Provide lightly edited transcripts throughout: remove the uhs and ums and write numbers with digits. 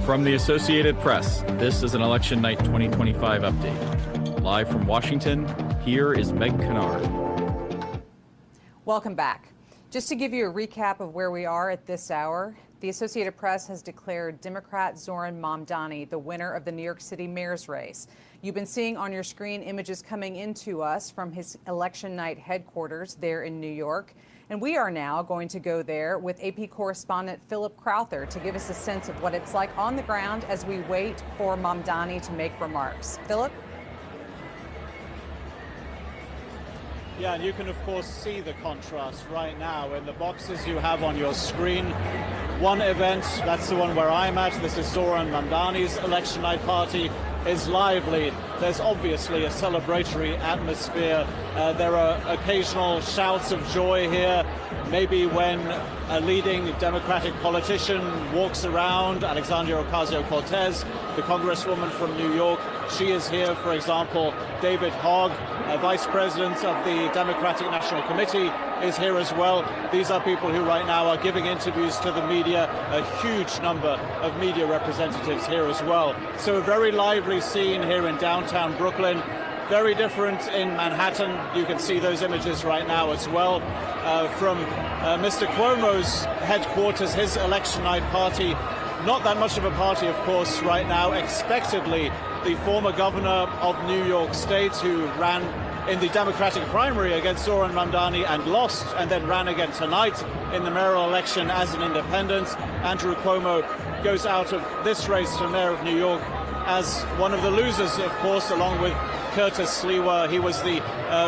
From the Associated Press, this is an Election Night 2025 update. Live from Washington, here is Meg Kennard. Welcome back. Just to give you a recap of where we are at this hour, the Associated Press has declared Democrat Zoharan Mamdani the winner of the New York City mayor's race. You've been seeing on your screen images coming into us from his election night headquarters there in New York. And we are now going to go there with AP correspondent Philip Crowther to give us a sense of what it's like on the ground as we wait for Mamdani to make remarks. Philip? Yeah, and you can, of course, see the contrast right now in the boxes you have on your screen. One event, that's the one where I'm at. This is Zoharan Mamdani's election night party, is lively. There's obviously a celebratory atmosphere. There are occasional shouts of joy here. Maybe when a leading Democratic politician walks around, Alexandria Ocasio-Cortez, the congresswoman from New York, she is here, for example. David Hogg, vice president of the Democratic National Committee, is here as well. These are people who right now are giving interviews to the media, a huge number of media representatives here as well. So a very lively scene here in downtown Brooklyn. Very different in Manhattan. You can see those images right now as well. From Mr. Cuomo's headquarters, his election night party. Not that much of a party, of course, right now. Expectedly, the former governor of New York State, who ran in the Democratic primary against Zoharan Mamdani and lost, and then ran again tonight in the mayoral election as an independent. Andrew Cuomo goes out of this race for mayor of New York as one of the losers, of course, along with Curtis Sliwa. He was the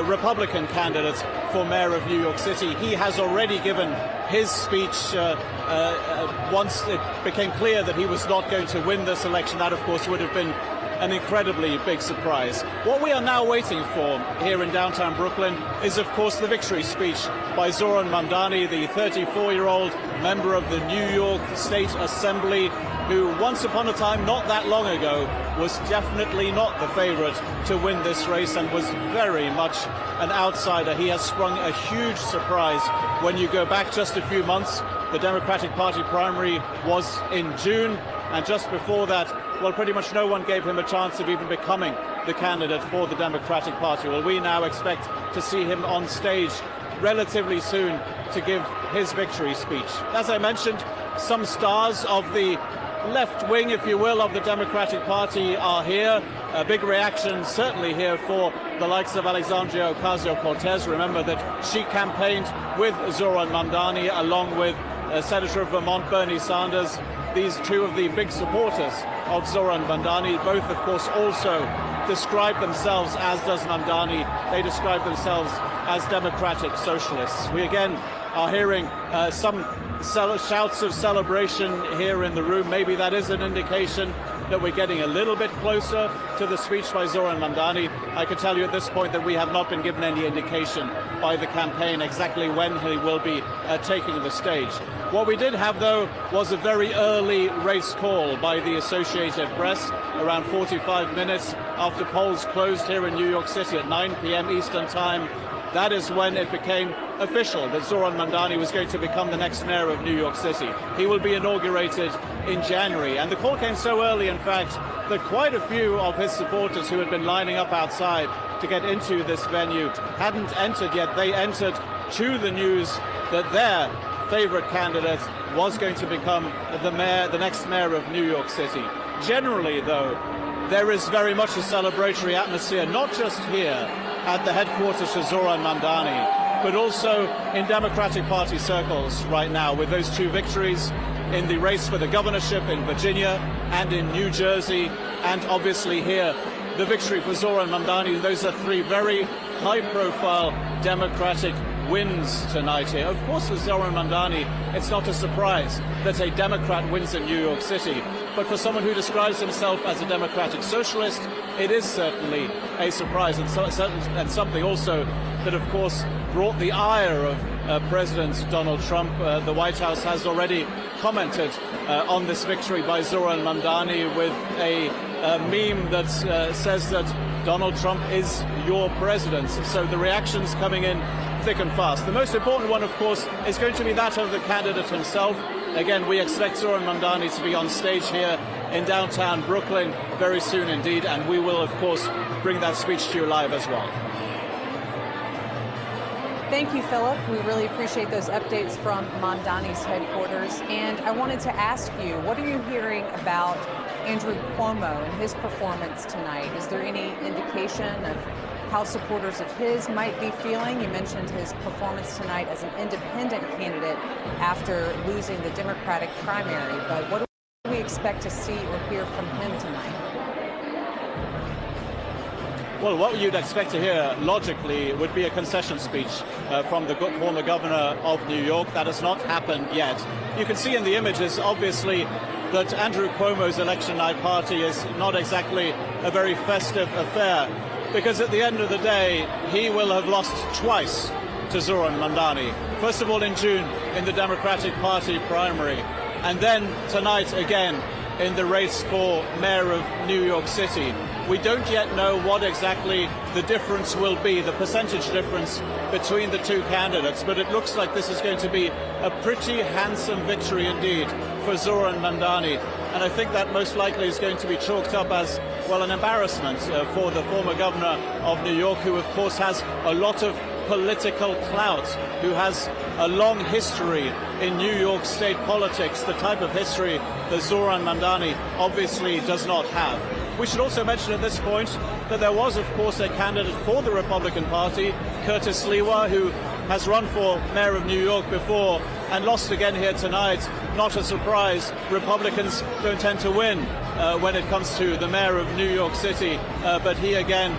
Republican candidate for mayor of New York City. He has already given his speech once it became clear that he was not going to win this election. That, of course, would have been an incredibly big surprise. What we are now waiting for here in downtown Brooklyn is, of course, the victory speech by Zoharan Mamdani, the 34-year-old member of the New York State Assembly, who once upon a time, not that long ago, was definitely not the favorite to win this race and was very much an outsider. He has sprung a huge surprise. When you go back just a few months, the Democratic Party primary was in June, and just before that, well, pretty much no one gave him a chance of even becoming the candidate for the Democratic Party. Well, we now expect to see him on stage relatively soon to give his victory speech. As I mentioned, some stars of the left wing, if you will, of the Democratic Party are here. A big reaction certainly here for the likes of Alexandria Ocasio-Cortez. Remember that she campaigned with Zoharan Mamdani along with Senator of Vermont Bernie Sanders. These two of the big supporters of Zoharan Mamdani, both, of course, also describe themselves, as does Mamdani, they describe themselves as democratic socialists. We again are hearing some shouts of celebration here in the room. Maybe that is an indication that we're getting a little bit closer to the speech by Zoharan Mamdani. I can tell you at this point that we have not been given any indication by the campaign exactly when he will be taking the stage. What we did have, though, was a very early race call by the Associated Press, around 45 minutes after polls closed here in New York City at 9 p.m. Eastern Time. That is when it became official that Zoharan Mamdani was going to become the next mayor of New York City. He will be inaugurated in January. And the call came so early, in fact, that quite a few of his supporters who had been lining up outside to get into this venue hadn't entered yet. They entered to the news that their favorite candidate was going to become the mayor, the next mayor of New York City. Generally, though, there is very much a celebratory atmosphere, not just here at the headquarters of Zoharan Mamdani, but also in Democratic Party circles right now, with those two victories in the race for the governorship in Virginia and in New Jersey, and obviously here, the victory for Zoharan Mamdani. Those are three very high-profile Democratic wins tonight here. Of course, with Zoharan Mamdani, it's not a surprise that a Democrat wins in New York City. But for someone who describes himself as a democratic socialist, it is certainly a surprise, and something also that, of course, brought the ire of President Donald Trump. The White House has already commented on this victory by Zoharan Mamdani with a meme that says that Donald Trump is your president. So the reactions coming in thick and fast. The most important one, of course, is going to be that of the candidate himself. Again, we expect Zoharan Mamdani to be on stage here in downtown Brooklyn very soon indeed, and we will, of course, bring that speech to you live as well. Thank you, Philip. We really appreciate those updates from Mamdani's headquarters. And I wanted to ask you, what are you hearing about Andrew Cuomo and his performance tonight? Is there any indication of how supporters of his might be feeling? You mentioned his performance tonight as an independent candidate after losing the Democratic primary. But what do we expect to see or hear from him tonight? Well, what you'd expect to hear, logically, would be a concession speech from the former governor of New York. That has not happened yet. You can see in the images, obviously, that Andrew Cuomo's election night party is not exactly a very festive affair, because at the end of the day, he will have lost twice to Zoharan Mamdani. First of all in June in the Democratic Party primary, and then tonight again in the race for mayor of New York City. We don't yet know what exactly the difference will be, the percentage difference between the two candidates, but it looks like this is going to be a pretty handsome victory indeed for Zoharan Mamdani. And I think that most likely is going to be chalked up as, well, an embarrassment for the former governor of New York, who of course has a lot of political clout, who has a long history in New York state politics, the type of history that Zoharan Mamdani obviously does not have. We should also mention at this point that there was, of course, a candidate for the Republican Party, Curtis Sliwa, who has run for mayor of New York before and lost again here tonight. Not a surprise. Republicans don't tend to win when it comes to the mayor of New York City, but he again,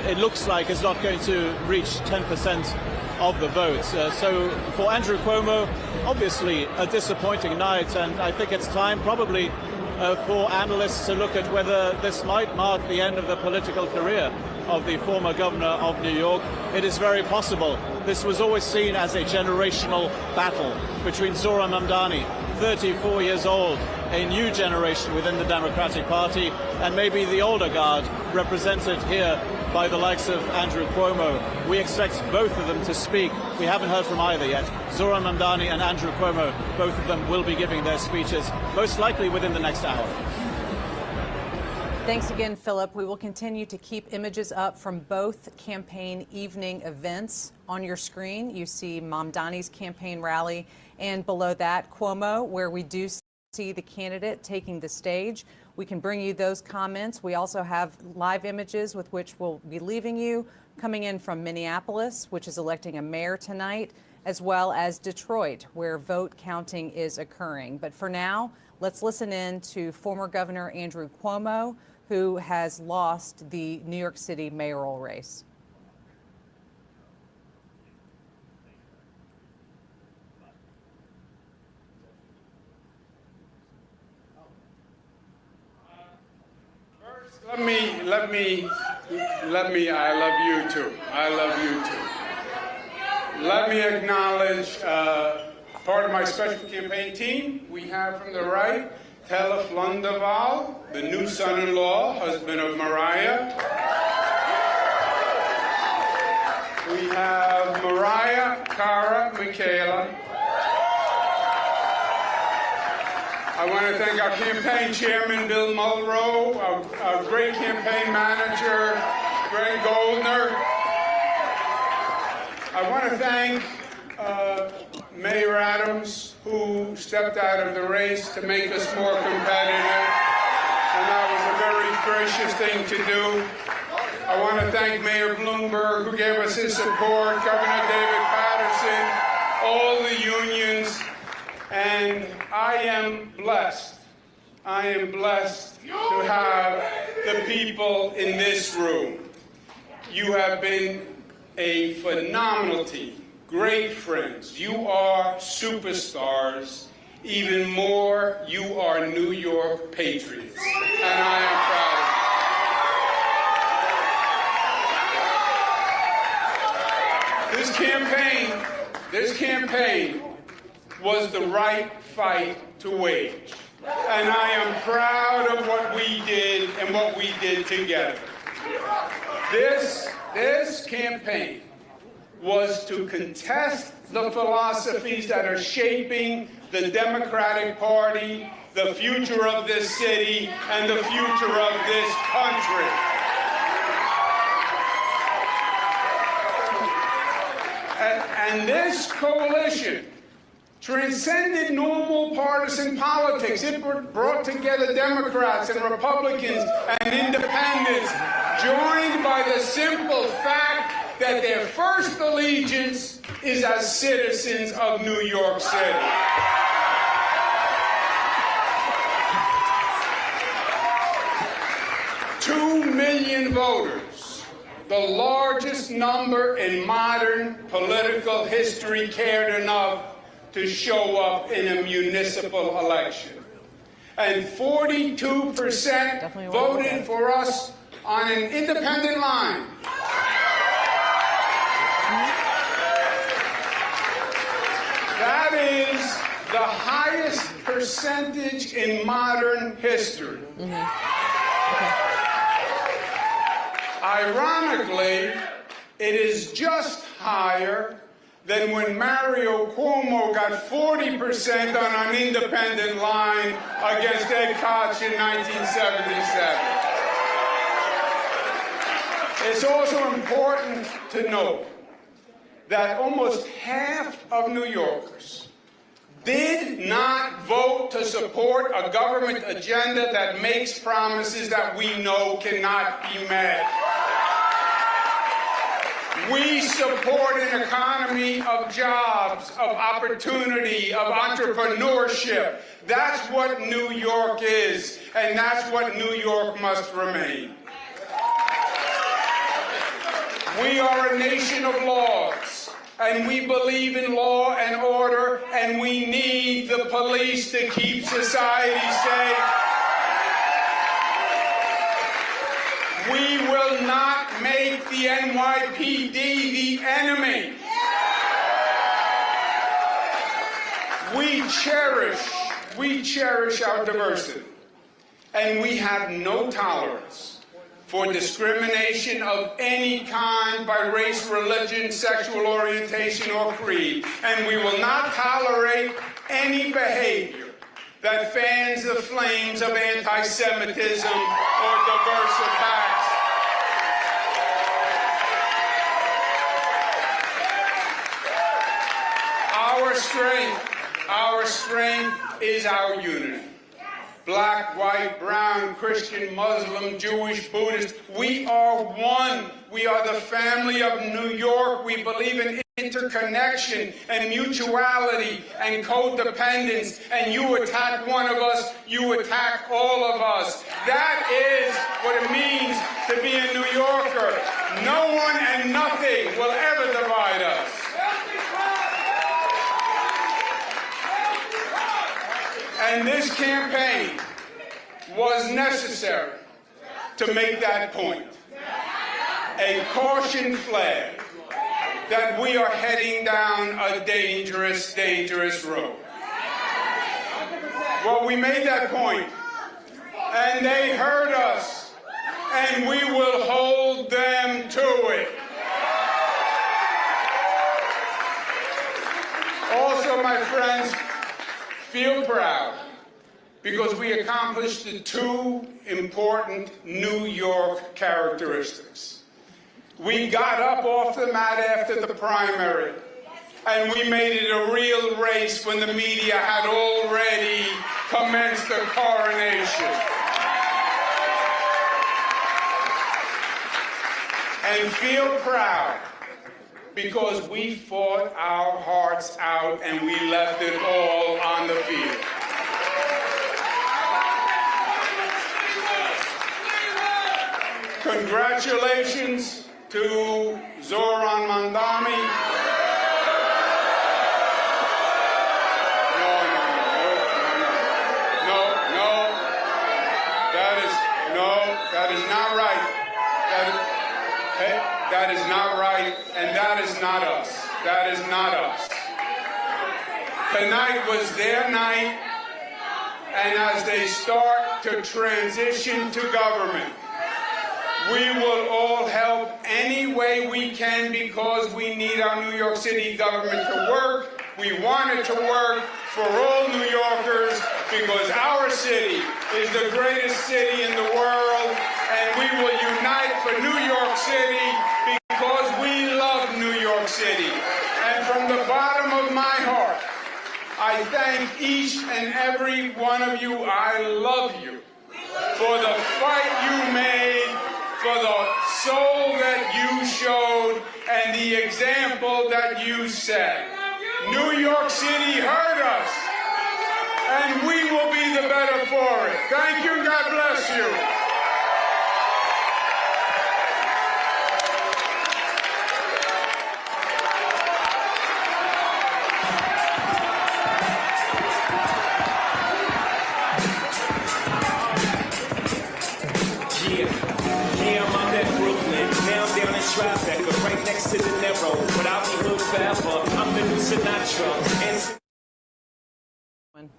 it looks like, is not going to reach 10% of the vote. So for Andrew Cuomo, obviously a disappointing night, and I think it's time probably for analysts to look at whether this might mark the end of the political career of the former governor of New York. It is very possible. This was always seen as a generational battle between Zoharan Mamdani, 34 years old, a new generation within the Democratic Party, and maybe the older guard represented here by the likes of Andrew Cuomo. We expect both of them to speak. We haven't heard from either yet. Zoharan Mamdani and Andrew Cuomo, both of them will be giving their speeches, most likely within the next hour. Thanks again, Philip. We will continue to keep images up from both campaign evening events. On your screen, you see Mamdani's campaign rally, and below that, Cuomo, where we do see the candidate taking the stage. We can bring you those comments. We also have live images with which we'll be leaving you, coming in from Minneapolis, which is electing a mayor tonight, as well as Detroit, where vote counting is occurring. But for now, let's listen in to former Governor Andrew Cuomo, who has lost the New York City mayoral race. Let me, I love you too. I love you too. Let me acknowledge part of my special campaign team. We have from the right, Telef Lundaval, the new son-in-law, husband of Mariah. We have Mariah, Cara, Michaela. I want to thank our campaign chairman, Bill Mulrow, our great campaign manager, Greg Goldner. I want to thank Mayor Adams, who stepped out of the race to make us more competitive, and that was a very gracious thing to do. I want to thank Mayor Bloomberg, who gave us his support, Governor David Patterson, all the unions, and I am blessed. I am blessed to have the people in this room. You have been a phenomenal team. Great friends. You are superstars. Even more, you are New York patriots. And I am proud of you. This campaign was the right fight to wage. And I am proud of what we did and what we did together. This campaign was to contest the philosophies that are shaping the Democratic Party, the future of this city, and the future of this country. And this coalition transcended normal partisan politics. It brought together Democrats and Republicans and independents, joined by the simple fact that their first allegiance is as citizens of New York City. Two million voters, the largest number in modern political history, cared enough to show up in a municipal election. And 42% voted for us on an independent line. That is the highest percentage in modern history. Ironically, it is just higher than when Mario Cuomo got 40% on an independent line against Ed Koch in 1977. It's also important to note that almost half of New Yorkers did not vote to support a government agenda that makes promises that we know cannot be met. We support an economy of jobs, of opportunity, of entrepreneurship. That's what New York is, and that's what New York must remain. We are a nation of laws, and we believe in law and order, and we need the police to keep society safe. We will not make the NYPD the enemy. We cherish our diversity, and we have no tolerance for discrimination of any kind by race, religion, sexual orientation, or creed. And we will not tolerate any behavior that fans the flames of anti-Semitism or diverse attacks. Our strength is our unity. Black, white, brown, Christian, Muslim, Jewish, Buddhist, we are one. We are the family of New York. We believe in interconnection and mutuality and codependence. And you attack one of us, you attack all of us. That is what it means to be a New Yorker. No one and nothing will ever divide us. And this campaign was necessary to make that point. A caution flag that we are heading down a dangerous, dangerous road. Well, we made that point, and they heard us, and we will hold them to it. Also, my friends, feel proud, because we accomplished the two important New York characteristics. We got up off the mat after the primary, and we made it a real race when the media had already commenced the coronation. And feel proud, because we fought our hearts out and we left it all on the field. Congratulations to Zoharan Mamdani. That is not right. That is not right, and that is not us. That is not us. Tonight was their night, and as they start to transition to government, We will all help any way we can because we need our New York City government to work. We want it to work for all New Yorkers because our city is the greatest city in the world, and we will unite for New York City because we love New York City. And from the bottom of my heart, I thank each and every one of you. I love you for the fight you made, for the soul that you showed, and the example that you set. New York City heard us, and we will be the better for it. Thank you, God bless you. Yeah, I'm out at Brooklyn. Now I'm down in Tribeca, right next to the Narrow. But I'll be hood forever. I'm the new Sinatra. And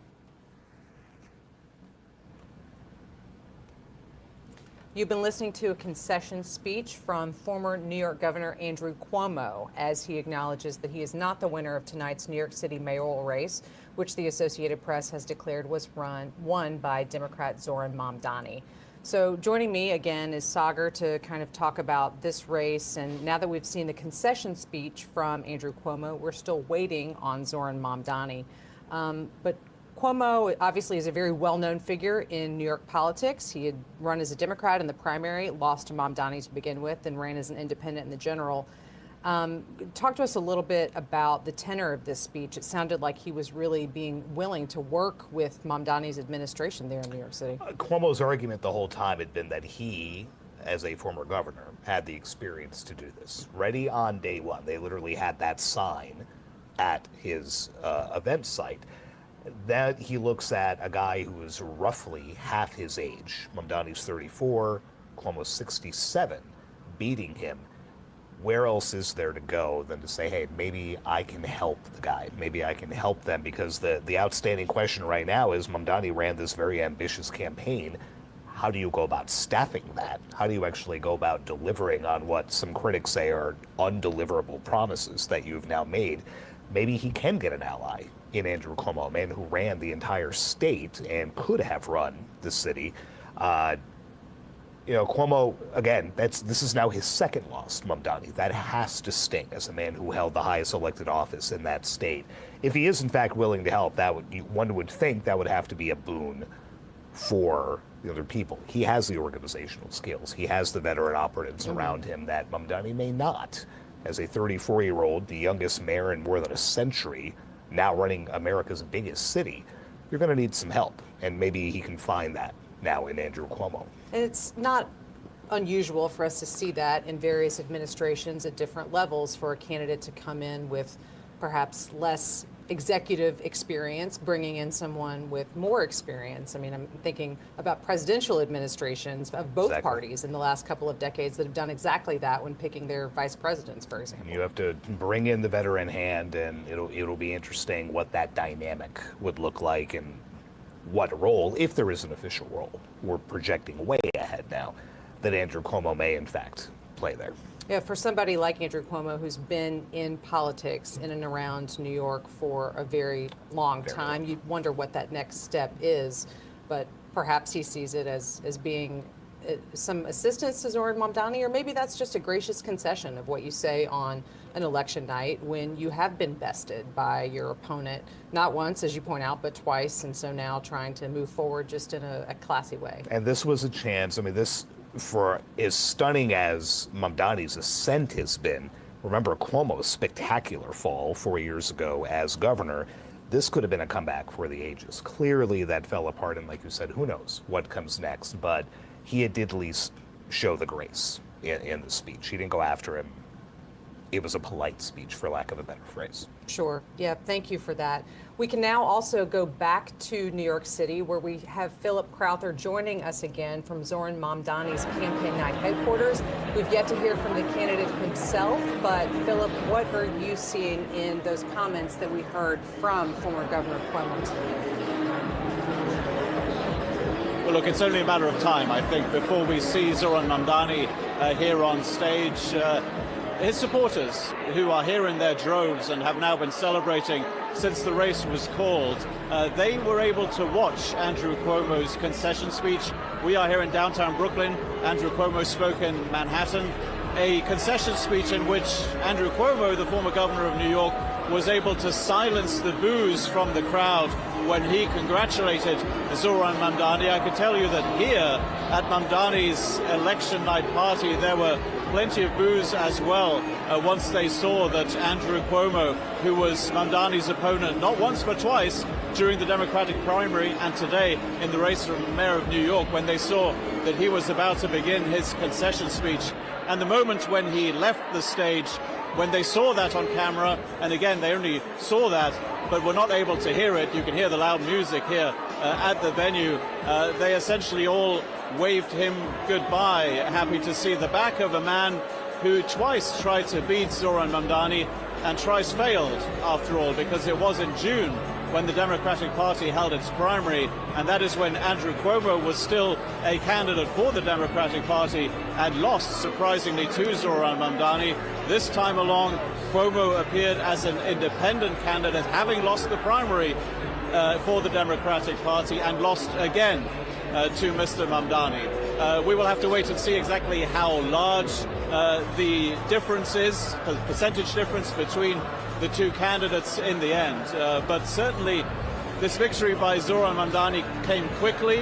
You've been listening to a concession speech from former New York Governor Andrew Cuomo as he acknowledges that he is not the winner of tonight's New York City mayoral race, which the Associated Press has declared was won by Democrat Zoharan Mamdani. So joining me again is Sagar to kind of talk about this race. And now that we've seen the concession speech from Andrew Cuomo, we're still waiting on Zoharan Mamdani. But Cuomo obviously is a very well-known figure in New York politics. He had run as a Democrat in the primary, lost to Mamdani to begin with, then ran as an independent in the general. Talk to us a little bit about the tenor of this speech. It sounded like he was really being willing to work with Mamdani's administration there in New York City. Cuomo's argument the whole time had been that he, as a former governor, had the experience to do this. Ready on day one. They literally had that sign at his event site. That he looks at a guy who is roughly half his age. Mamdani's 34, Cuomo's 67, beating him. Where else is there to go than to say, hey, maybe I can help the guy. Maybe I can help them, because the outstanding question right now is Mamdani ran this very ambitious campaign. How do you go about staffing that? How do you actually go about delivering on what some critics say are undeliverable promises that you've now made? Maybe he can get an ally in Andrew Cuomo, a man who ran the entire state and could have run the city. Cuomo, again, this is now his second loss to Mamdani. That has to sting as a man who held the highest elected office in that state. If he is in fact willing to help, one would think that would have to be a boon for the other people. He has the organizational skills. He has the veteran operatives around him that Mamdani may not. As a 34-year-old, the youngest mayor in more than a century, now running America's biggest city, you're going to need some help. And maybe he can find that now in Andrew Cuomo. And it's not unusual for us to see that in various administrations at different levels for a candidate to come in with perhaps less executive experience, bringing in someone with more experience. I mean, I'm thinking about presidential administrations of both parties in the last couple of decades that have done exactly that when picking their vice presidents, for example. You have to bring in the veteran hand, and it'll be interesting what that dynamic would look like and what role, if there is an official role, we're projecting way ahead now, that Andrew Cuomo may in fact play there. Yeah, for somebody like Andrew Cuomo, who's been in politics in and around New York for a very long time, you'd wonder what that next step is. But perhaps he sees it as being some assistance to Zoharan Mamdani, or maybe that's just a gracious concession of what you say on an election night when you have been bested by your opponent, not once, as you point out, but twice, and so now trying to move forward just in a classy way. And this was a chance. I mean, this, for as stunning as Mamdani's ascent has been, remember Cuomo's spectacular fall 4 years ago as governor. This could have been a comeback for the ages. Clearly that fell apart, and like you said, who knows what comes next, but he did at least show the grace in the speech. He didn't go after him. It was a polite speech, for lack of a better phrase. Sure. Yeah, thank you for that. We can now also go back to New York City, where we have Philip Crowther joining us again from Zoharan Mamdani's campaign night headquarters. We've yet to hear from the candidate himself, but Philip, what are you seeing in those comments that we heard from former Governor Cuomo today? Well, look, it's only a matter of time, I think, before we see Zoharan Mamdani here on stage. His supporters, who are here in their droves and have now been celebrating since the race was called, they were able to watch Andrew Cuomo's concession speech. We are here in downtown Brooklyn. Andrew Cuomo spoke in Manhattan. A concession speech in which Andrew Cuomo, the former governor of New York, was able to silence the boos from the crowd when he congratulated Zoharan Mamdani. I can tell you that here at Mamdani's election night party, there were plenty of boos as well once they saw that Andrew Cuomo, who was Mamdani's opponent not once but twice during the Democratic primary and today in the race for mayor of New York, when they saw that he was about to begin his concession speech. And the moment when he left the stage, when they saw that on camera, and again, they only saw that, but were not able to hear it. You can hear the loud music here at the venue. They essentially all waved him goodbye, happy to see the back of a man who twice tried to beat Zoharan Mamdani and twice failed, after all, because it was in June when the Democratic Party held its primary, and that is when Andrew Cuomo was still a candidate for the Democratic Party and lost, surprisingly, to Zoharan Mamdani. This time along, Cuomo appeared as an independent candidate, having lost the primary for the Democratic Party and lost again to Mr. Mamdani. We will have to wait and see exactly how large the difference is, the percentage difference between the two candidates in the end. But certainly this victory by Zoharan Mamdani came quickly,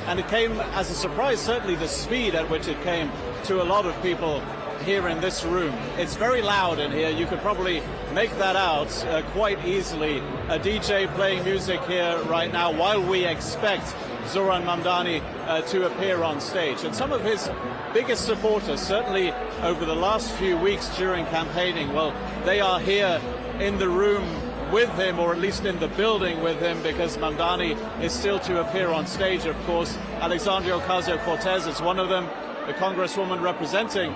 and it came as a surprise, certainly the speed at which it came to a lot of people here in this room. It's very loud in here. You could probably make that out quite easily. A DJ playing music here right now while we expect Zoharan Mamdani to appear on stage. And some of his biggest supporters, certainly over the last few weeks during campaigning, well, they are here in the room with him, or at least in the building with him, because Mamdani is still to appear on stage, of course. Alexandria Ocasio-Cortez is one of them, the congresswoman representing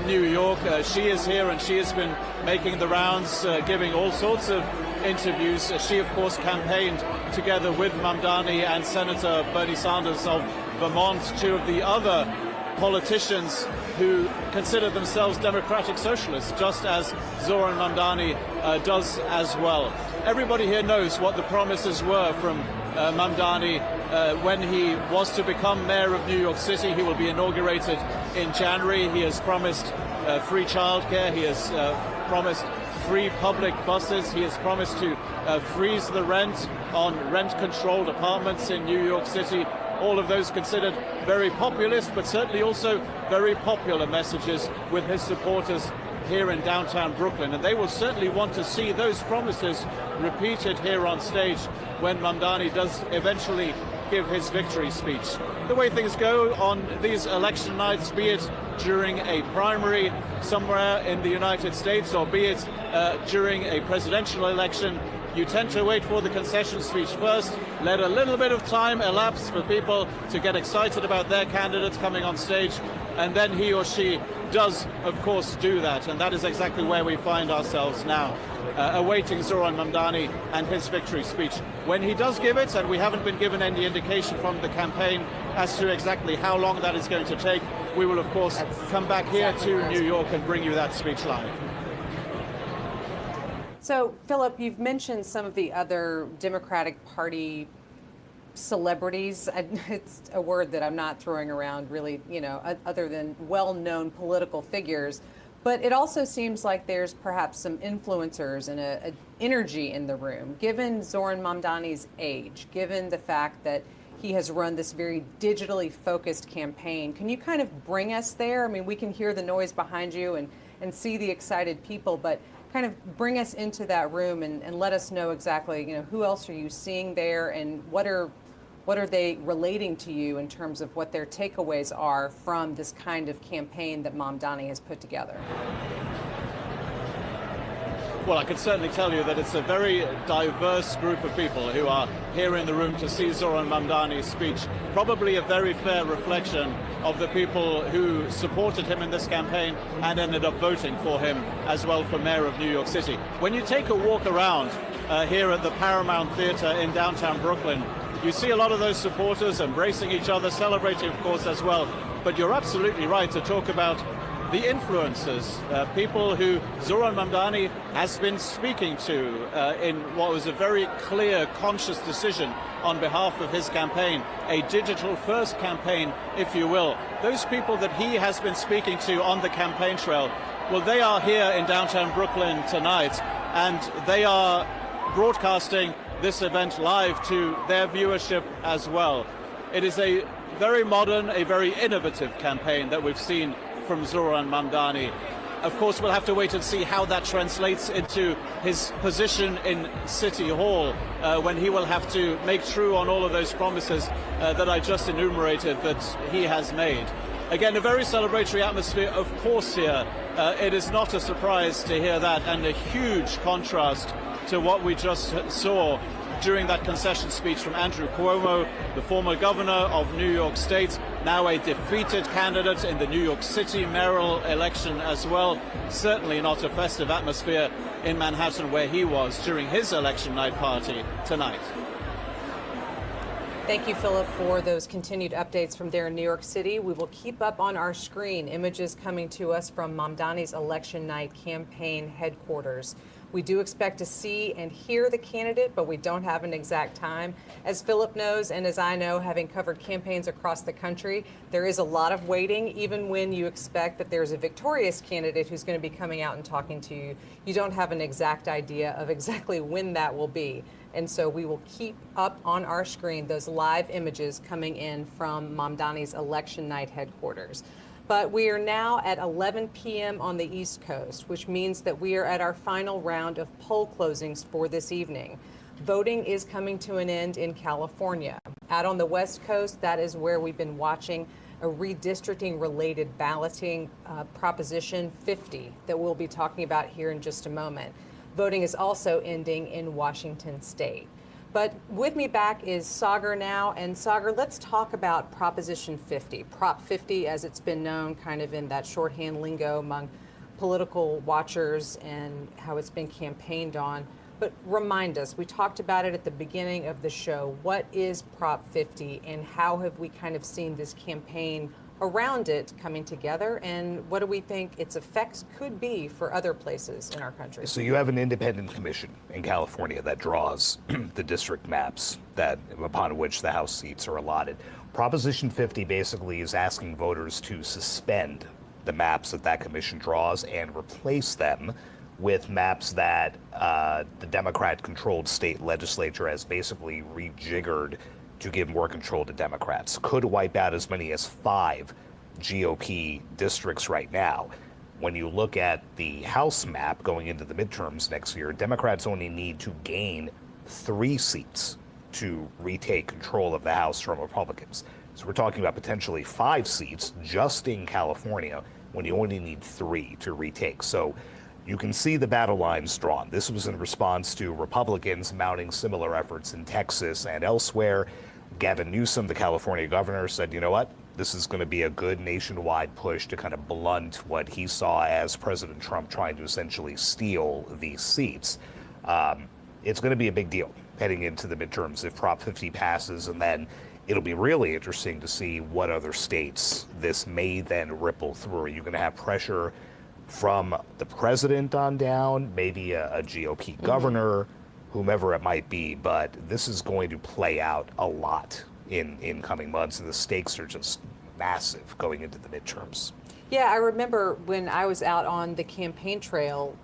New York. She is here, and she has been making the rounds, giving all sorts of interviews. She, of course, campaigned together with Mamdani and Senator Bernie Sanders of Vermont, two of the other politicians who consider themselves democratic socialists, just as Zoharan Mamdani does as well. Everybody here knows what the promises were from Mamdani when he was to become mayor of New York City. He will be inaugurated in January. He has promised free childcare. He has promised free public buses. He has promised to freeze the rent on rent-controlled apartments in New York City. All of those considered very populist, but certainly also very popular messages with his supporters here in downtown Brooklyn. And they will certainly want to see those promises repeated here on stage when Mamdani does eventually give his victory speech. The way things go on these election nights, be it during a primary somewhere in the United States or be it during a presidential election, you tend to wait for the concession speech first, let a little bit of time elapse for people to get excited about their candidates coming on stage, and then he or she does, of course, do that. And that is exactly where we find ourselves now, awaiting Zoharan Mamdani and his victory speech. When he does give it, and we haven't been given any indication from the campaign as to exactly how long that is going to take, we will, of course, come back here to New York and bring you that speech live. So, Philip, you've mentioned some of the other Democratic Party celebrities. It's a word that I'm not throwing around really, other than well-known political figures. But it also seems like there's perhaps some influencers and an energy in the room. Given Zoharan Mamdani's age, given the fact that he has run this very digitally focused campaign, can you kind of bring us there? I mean, we can hear the noise behind you and see the excited people, but kind of bring us into that room and let us know exactly, who else are you seeing there, and what are they relating to you in terms of what their takeaways are from this kind of campaign that Mamdani has put together? Well, I can certainly tell you that it's a very diverse group of people who are here in the room to see Zoharan Mamdani's speech. Probably a very fair reflection of the people who supported him in this campaign and ended up voting for him as well for mayor of New York City. When you take a walk around here at the Paramount Theater in downtown Brooklyn, You see a lot of those supporters embracing each other, celebrating, of course, as well. But you're absolutely right to talk about the influencers, people who Zoharan Mamdani has been speaking to in what was a very clear, conscious decision on behalf of his campaign, a digital-first campaign, if you will. Those people that he has been speaking to on the campaign trail, well, they are here in downtown Brooklyn tonight, and they are broadcasting this event live to their viewership as well. It is a very modern, a very innovative campaign that we've seen from Zoharan Mamdani. Of course, we'll have to wait and see how that translates into his position in City Hall when he will have to make true on all of those promises that I just enumerated that he has made. Again, a very celebratory atmosphere, of course, here. It is not a surprise to hear that, and a huge contrast to what we just saw during that concession speech from Andrew Cuomo, the former governor of New York State, now a defeated candidate in the New York City mayoral election as well. Certainly not a festive atmosphere in Manhattan where he was during his election night party tonight. Thank you, Philip, for those continued updates from there in New York City. We will keep up on our screen images coming to us from Mamdani's election night campaign headquarters. We do expect to see and hear the candidate, but we don't have an exact time. As Philip knows, and as I know, having covered campaigns across the country, there is a lot of waiting. Even when you expect that there's a victorious candidate who's going to be coming out and talking to you, you don't have an exact idea of exactly when that will be. And so we will keep up on our screen those live images coming in from Mamdani's election night headquarters. But we are now at 11 p.m. on the East Coast, which means that we are at our final round of poll closings for this evening. Voting is coming to an end in California. Out on the West Coast, that is where we've been watching a redistricting-related balloting Proposition 50 that we'll be talking about here in just a moment. Voting is also ending in Washington State. But with me back is Sagar now. And Sagar, let's talk about Proposition 50, Prop 50, as it's been known kind of in that shorthand lingo among political watchers and how it's been campaigned on. But remind us, we talked about it at the beginning of the show. What is Prop 50 and how have we kind of seen this campaign around it coming together, and what do we think its effects could be for other places in our country? So you have an independent commission in California that draws the district maps that upon which the House seats are allotted. Proposition 50 basically is asking voters to suspend the maps that that commission draws and replace them with maps that the Democrat-controlled state legislature has basically rejiggered to give more control to Democrats. Could wipe out as many as 5 GOP districts right now. When you look at the House map going into the midterms next year, Democrats only need to gain 3 seats to retake control of the House from Republicans. So we're talking about potentially 5 seats just in California when you only need 3 to retake. So you can see the battle lines drawn. This was in response to Republicans mounting similar efforts in Texas and elsewhere. Gavin Newsom, the California governor, said, you know what, this is going to be a good nationwide push to kind of blunt what he saw as President Trump trying to essentially steal these seats. It's going to be a big deal heading into the midterms if Prop 50 passes, and then it'll be really interesting to see what other states this may then ripple through. Are you going to have pressure from the president on down, maybe a GOP governor, whomever it might be, but this is going to play out a lot in coming months, and the stakes are just massive going into the midterms. Yeah, I remember when I was out on the campaign trail,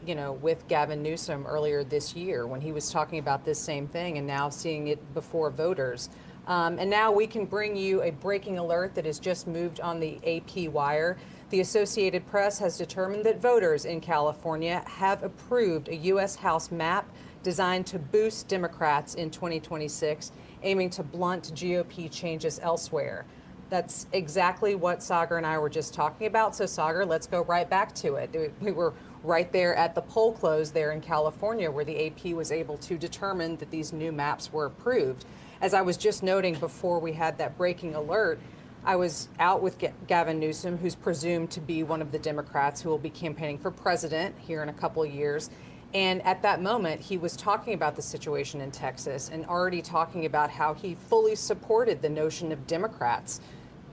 with Gavin Newsom earlier this year when he was talking about this same thing, and now seeing it before voters. And now we can bring you a breaking alert that has just moved on the AP wire. The Associated Press has determined that voters in California have approved a U.S. House map designed to boost Democrats in 2026, aiming to blunt GOP changes elsewhere. That's exactly what Sagar and I were just talking about. So Sagar, let's go right back to it. We were right there at the poll close there in California where the AP was able to determine that these new maps were approved. As I was just noting before we had that breaking alert, I was out with Gavin Newsom, who's presumed to be one of the Democrats who will be campaigning for president here in a couple of years. And at that moment, he was talking about the situation in Texas and already talking about how he fully supported the notion of Democrats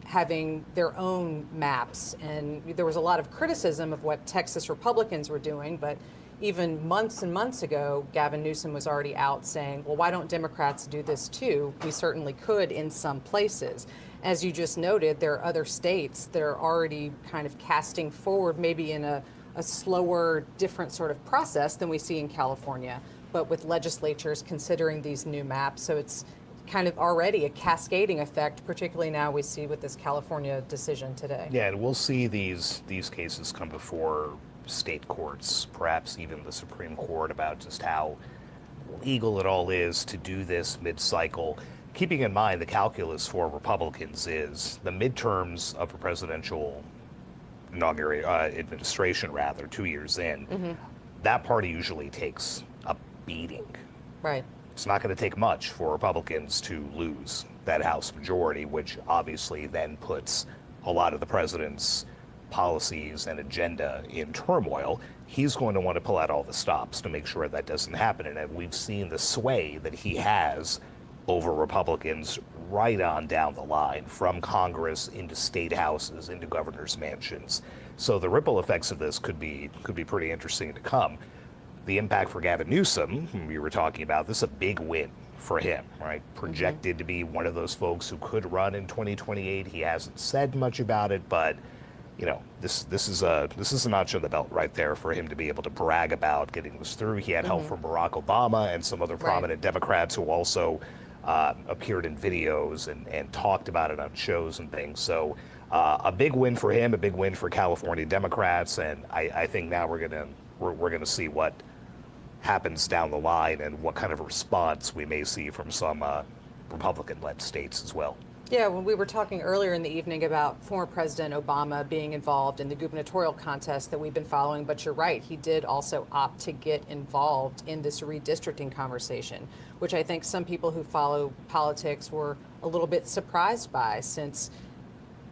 having their own maps. And there was a lot of criticism of what Texas Republicans were doing, but even months and months ago, Gavin Newsom was already out saying, well, why don't Democrats do this too? We certainly could in some places. As you just noted, there are other states that are already kind of casting forward, maybe in a slower, different sort of process than we see in California, but with legislatures considering these new maps. So it's kind of already a cascading effect, particularly now we see with this California decision today. Yeah, and we'll see these cases come before state courts, perhaps even the Supreme Court, about just how legal it all is to do this mid-cycle. Keeping in mind the calculus for Republicans is the midterms of a presidential administration, 2 years in, that party usually takes a beating. Right. It's not going to take much for Republicans to lose that House majority, which obviously then puts a lot of the president's policies and agenda in turmoil. He's going to want to pull out all the stops to make sure that doesn't happen. And we've seen the sway that he has over Republicans right on down the line, from Congress into state houses, into governor's mansions. So the ripple effects of this could be pretty interesting to come. The impact for Gavin Newsom, whom we were talking about, this is a big win for him, right? Projected to be one of those folks who could run in 2028. He hasn't said much about it, but you know, this is a notch on the belt right there for him to be able to brag about getting this through. He had help from Barack Obama and some other prominent Democrats who also appeared in videos and talked about it on shows and things. So a big win for him, a big win for California Democrats, and I think now we're gonna see what happens down the line and what kind of response we may see from some Republican-led states as well. Yeah, when we were talking earlier in the evening about former President Obama being involved in the gubernatorial contest that we've been following, but you're right, he did also opt to get involved in this redistricting conversation, which I think some people who follow politics were a little bit surprised by, since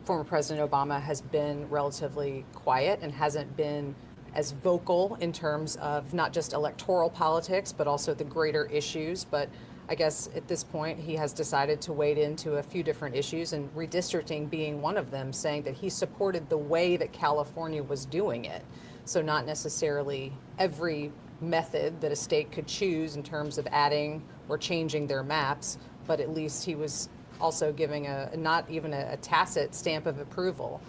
former President Obama has been relatively quiet and hasn't been as vocal in terms of not just electoral politics, but also the greater issues. But I guess at this point, he has decided to wade into a few different issues, and redistricting being one of them, saying that he supported the way that California was doing it. So not necessarily every method that a state could choose in terms of adding or changing their maps, but at least he was also giving not even a tacit stamp of approval.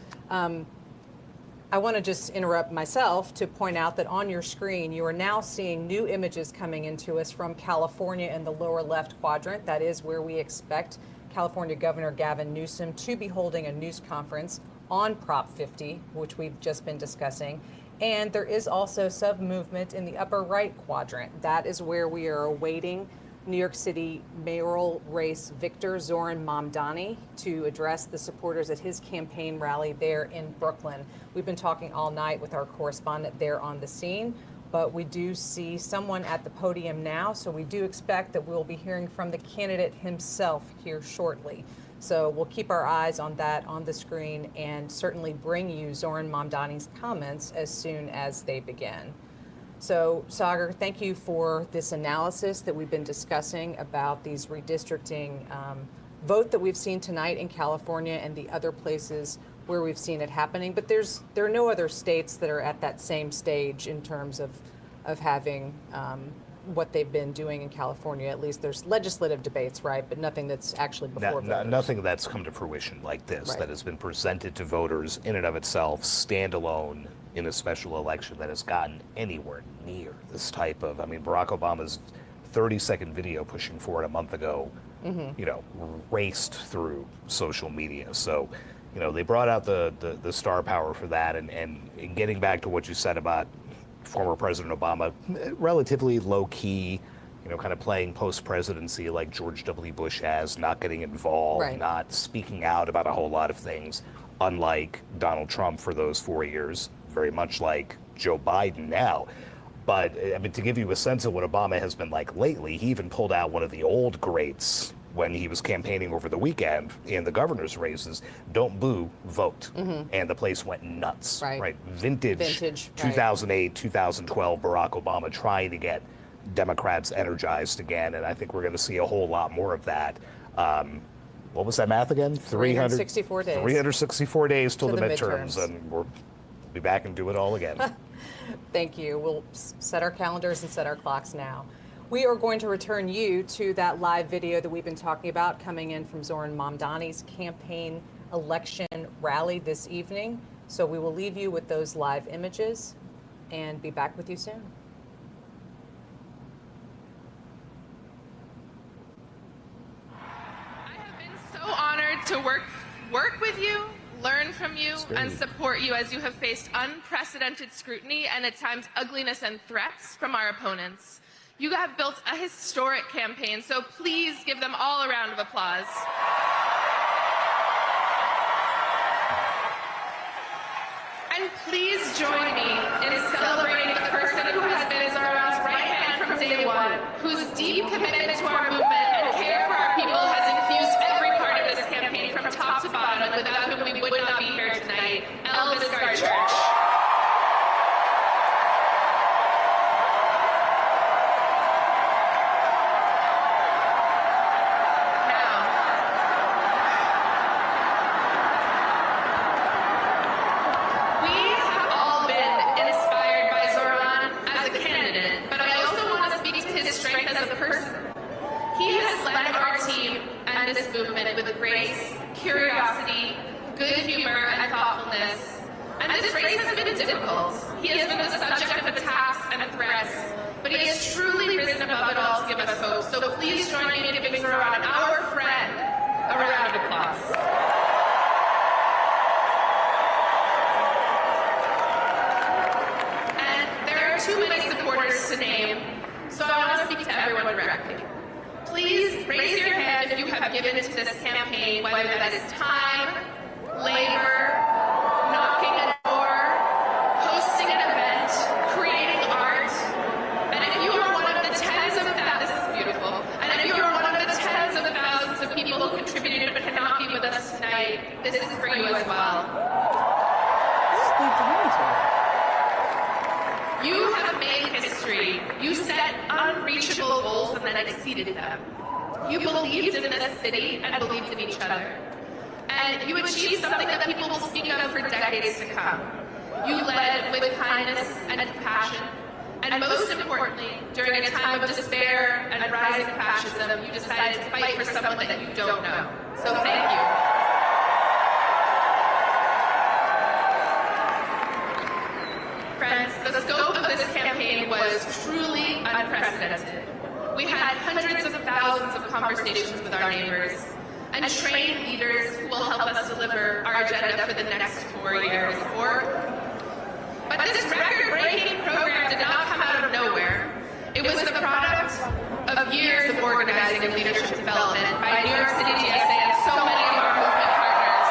I want to just interrupt myself to point out that on your screen, you are now seeing new images coming into us from California in the lower left quadrant. That is where we expect California Governor Gavin Newsom to be holding a news conference on Prop 50, which we've just been discussing. And there is also some movement in the upper right quadrant. That is where we are awaiting New York City mayoral race victor Zoharan Mamdani to address the supporters at his campaign rally there in Brooklyn. We've been talking all night with our correspondent there on the scene, but we do see someone at the podium now, so we do expect that we'll be hearing from the candidate himself here shortly. So we'll keep our eyes on that on the screen and certainly bring you Zoharan Mamdani's comments as soon as they begin. So, Sagar, thank you for this analysis that we've been discussing about these redistricting vote that we've seen tonight in California and the other places where we've seen it happening. But there are no other states that are at that same stage in terms of having what they've been doing in California. At least there's legislative debates, right? But nothing that's actually before voters. Nothing that's come to fruition like this, that has been presented to voters in and of itself, standalone, in a special election, that has gotten anywhere near this type of, I mean, Barack Obama's 30-second video pushing for it a month ago, you know, raced through social media. So, you know, they brought out the star power for that. And getting back to what you said about former President Obama, relatively low-key, you know, kind of playing post-presidency like George W. Bush has, not getting involved, not speaking out about a whole lot of things, unlike Donald Trump for those 4 years, very much like Joe Biden now. But I mean, to give you a sense of what Obama has been like lately, he even pulled out one of the old greats when he was campaigning over the weekend in the governor's races, don't boo, vote. And the place went nuts. Right. Vintage 2008, 2012 Barack Obama trying to get Democrats energized again, and I think we're going to see a whole lot more of that. What was that math again? 364 days. 364 days till To the the midterms, midterms. and we'll be back and do it all again. Thank you. We'll set our calendars and set our clocks now. We are going to return you to that live video that we've been talking about coming in from Zoharan Mamdani's campaign election rally this evening. So we will leave you with those live images and be back with you soon. I have been so honored to work with you, learn from you, and support you as you have faced unprecedented scrutiny and at times ugliness and threats from our opponents. You have built a historic campaign, so please give them all a round of applause. And please join me in celebrating the person who has been Zoharan's right hand from day one, whose deep commitment to our movement and care for our people has infused every part of this campaign from top to bottom, and without whom we would not be here tonight, Elvis Church. This movement with grace, curiosity, good humor, and thoughtfulness. And this race has been difficult. He has been the subject of attacks and threats, but he has truly risen above it all to give us hope. So please join me in giving Zoharan, our friend, a round of applause. And there are too many supporters to name, so I want to speak to everyone directly. Please raise your hand if you have given to this campaign, whether that is time, labor, knocking a door, hosting an event, creating art. And if you are one of the tens of thousands, this is beautiful, and if you are one of the tens of thousands of people who contributed but cannot be with us tonight, this is for you as well. You have made history. You set unreachable goals and then exceeded them. You believed in this city and believed in each other. And you achieved something that people will speak of for decades to come. You led with kindness and compassion. And most importantly, during a time of despair and rising fascism, you decided to fight for someone that you don't know. So thank you. Friends, the scope of this campaign was truly unprecedented. We had hundreds of thousands of conversations with our neighbors and trained leaders who will help us deliver our agenda for the next 4 years. But this record-breaking program did not come out of nowhere. It was the product of years of organizing and leadership development by New York City GSA and so many of our movement partners.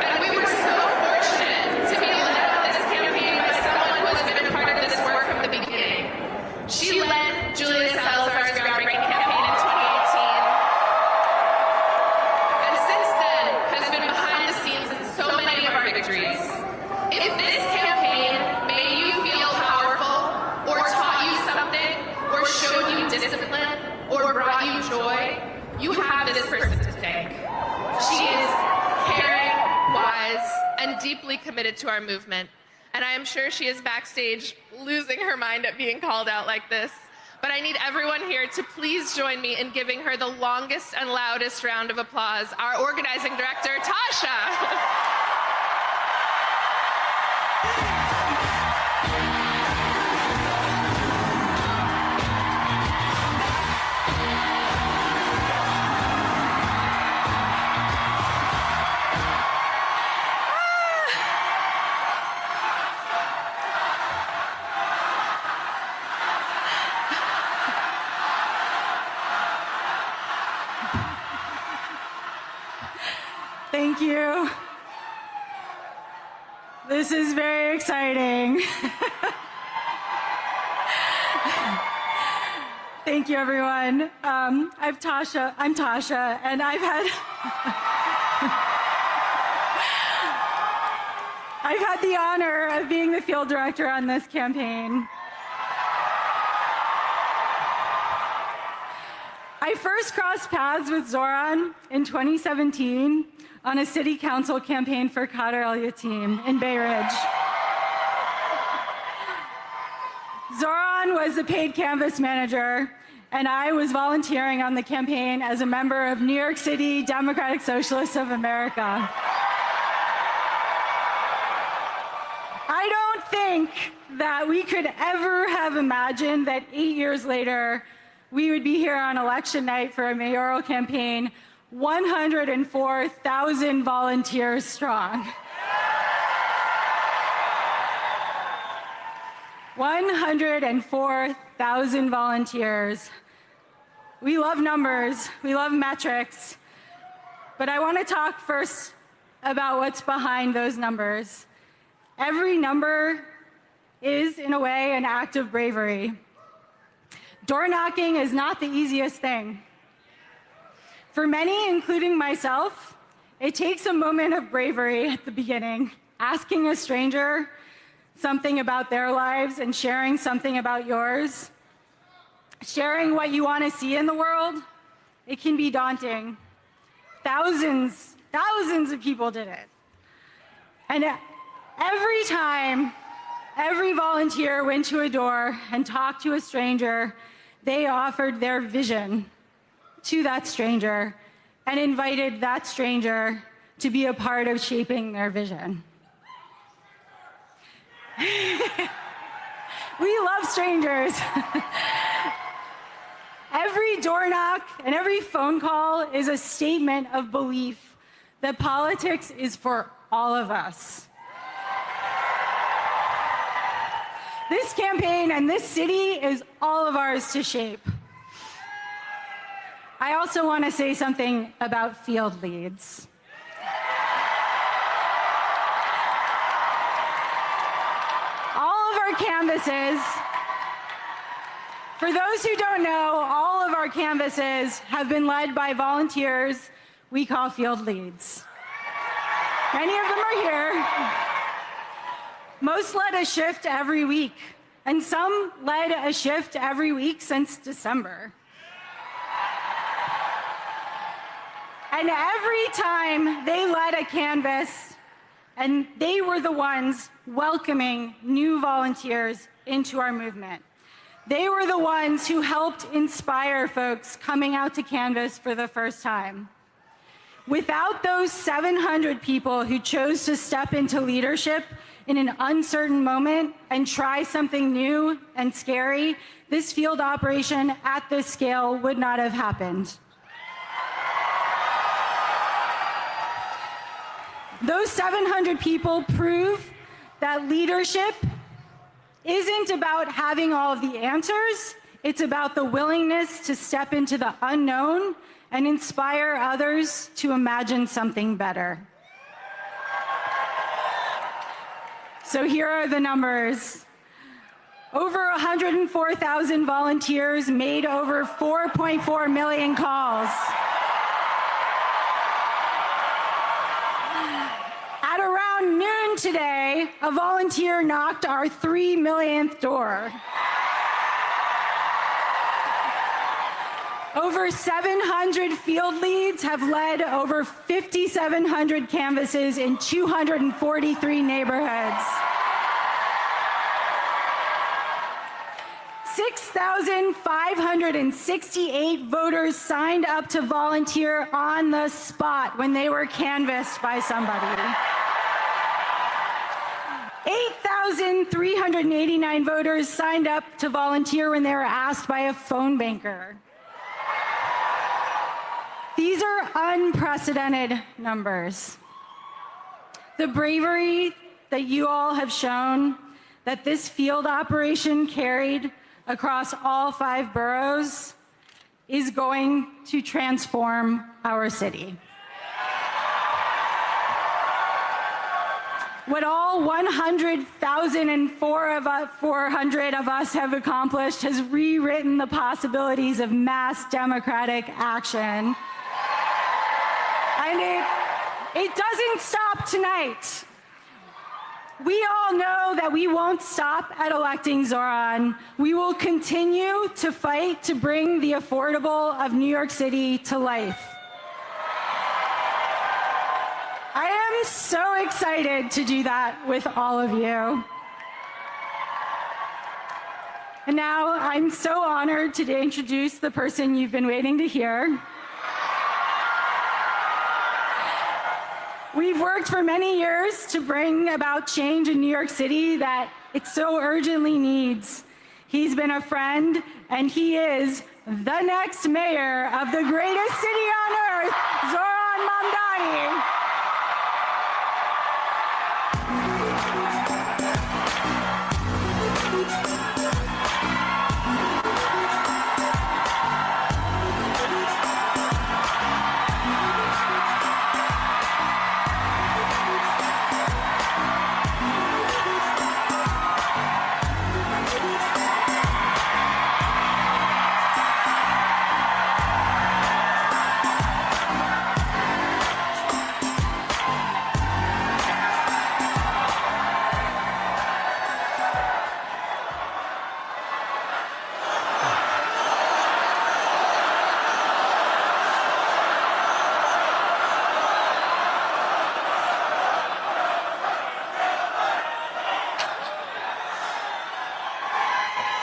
And we were so fortunate to be led on this campaign by someone who has been a part of this work from the beginning. She led Julia Salazar's groundbreaking campaign in 2018. And since then has been behind the scenes in so many of our victories. If this campaign made you feel powerful, or taught you something, or showed you discipline, or brought you joy, you have this person to thank. She is caring, wise, and deeply committed to our movement. And I am sure she is backstage losing her mind at being called out like this. But I need everyone here to please join me in giving her the longest and loudest round of applause, our organizing director, Tasha. Thank you. This is very exciting. Thank you, everyone. I'm Tasha, and I've had the honor of being the field director on this campaign. I first crossed paths with Zoharan in 2017 on a city council campaign for Qadr al-Yatim in Bay Ridge. Zoharan was the paid canvas manager, and I was volunteering on the campaign as a member of New York City Democratic Socialists of America. I don't think that we could ever have imagined that 8 years later, we would be here on election night for a mayoral campaign, 104,000 volunteers strong. 104,000 volunteers. We love numbers, we love metrics, but I want to talk first about what's behind those numbers. Every number is, in a way, an act of bravery. Door knocking is not the easiest thing. For many, including myself, it takes a moment of bravery at the beginning, asking a stranger something about their lives and sharing something about yours. Sharing what you want to see in the world, it can be daunting. Thousands of people did it. And every time, every volunteer went to a door and talked to a stranger, they offered their vision to that stranger and invited that stranger to be a part of shaping their vision. We love strangers. Every door knock and every phone call is a statement of belief that politics is for all of us. This campaign and this city is all of ours to shape. I also want to say something about field leads. All of our canvases, for those who don't know, all of our canvases have been led by volunteers we call field leads. Many of them are here. Most led a shift every week, and some led a shift every week since December. And every time they led a canvass, and they were the ones welcoming new volunteers into our movement. They were the ones who helped inspire folks coming out to canvass for the first time. Without those 700 people who chose to step into leadership in an uncertain moment and try something new and scary, this field operation at this scale would not have happened. Those 700 people prove that leadership isn't about having all of the answers, it's about the willingness to step into the unknown and inspire others to imagine something better. So here are the numbers. Over 104,000 volunteers made over 4.4 million calls. At around noon today, a volunteer knocked our 3 millionth door. Over 700 field leads have led over 5,700 canvasses in 243 neighborhoods. 6,568 voters signed up to volunteer on the spot when they were canvassed by somebody. 8,389 voters signed up to volunteer when they were asked by a phone banker. These are unprecedented numbers. The bravery that you all have shown, that this field operation carried across all 5 boroughs, is going to transform our city. What all 100,400 of us have accomplished has rewritten the possibilities of mass democratic action. And it doesn't stop tonight. We all know that we won't stop at electing Zoharan. We will continue to fight to bring the affordable of New York City to life. I am so excited to do that with all of you. And now I'm so honored to introduce the person you've been waiting to hear. We've worked for many years to bring about change in New York City that it so urgently needs. He's been a friend, and he is the next mayor of the greatest city on earth, Zoharan Mamdani.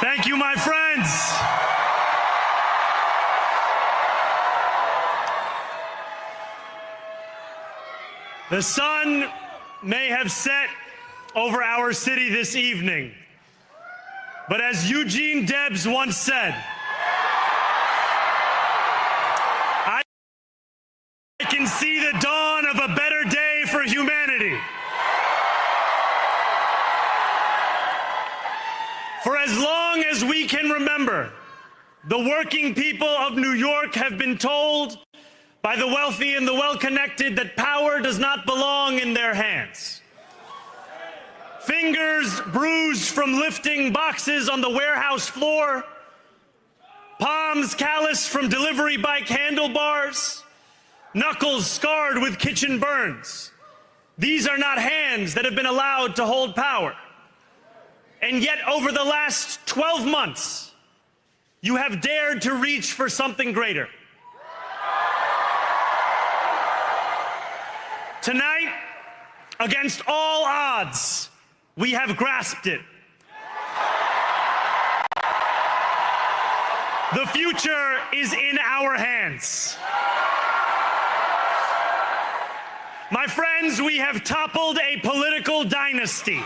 Thank you, my friends. The sun may have set over our city this evening, but as Eugene Debs once said, I can see the dawn of a better day for humanity. For as long as we can remember, the working people of New York have been told by the wealthy and the well-connected that power does not belong in their hands. Fingers bruised from lifting boxes on the warehouse floor, palms calloused from delivery bike handlebars, knuckles scarred with kitchen burns. These are not hands that have been allowed to hold power. And yet, over the last 12 months, you have dared to reach for something greater. Tonight, against all odds, we have grasped it. The future is in our hands. My friends, we have toppled a political dynasty.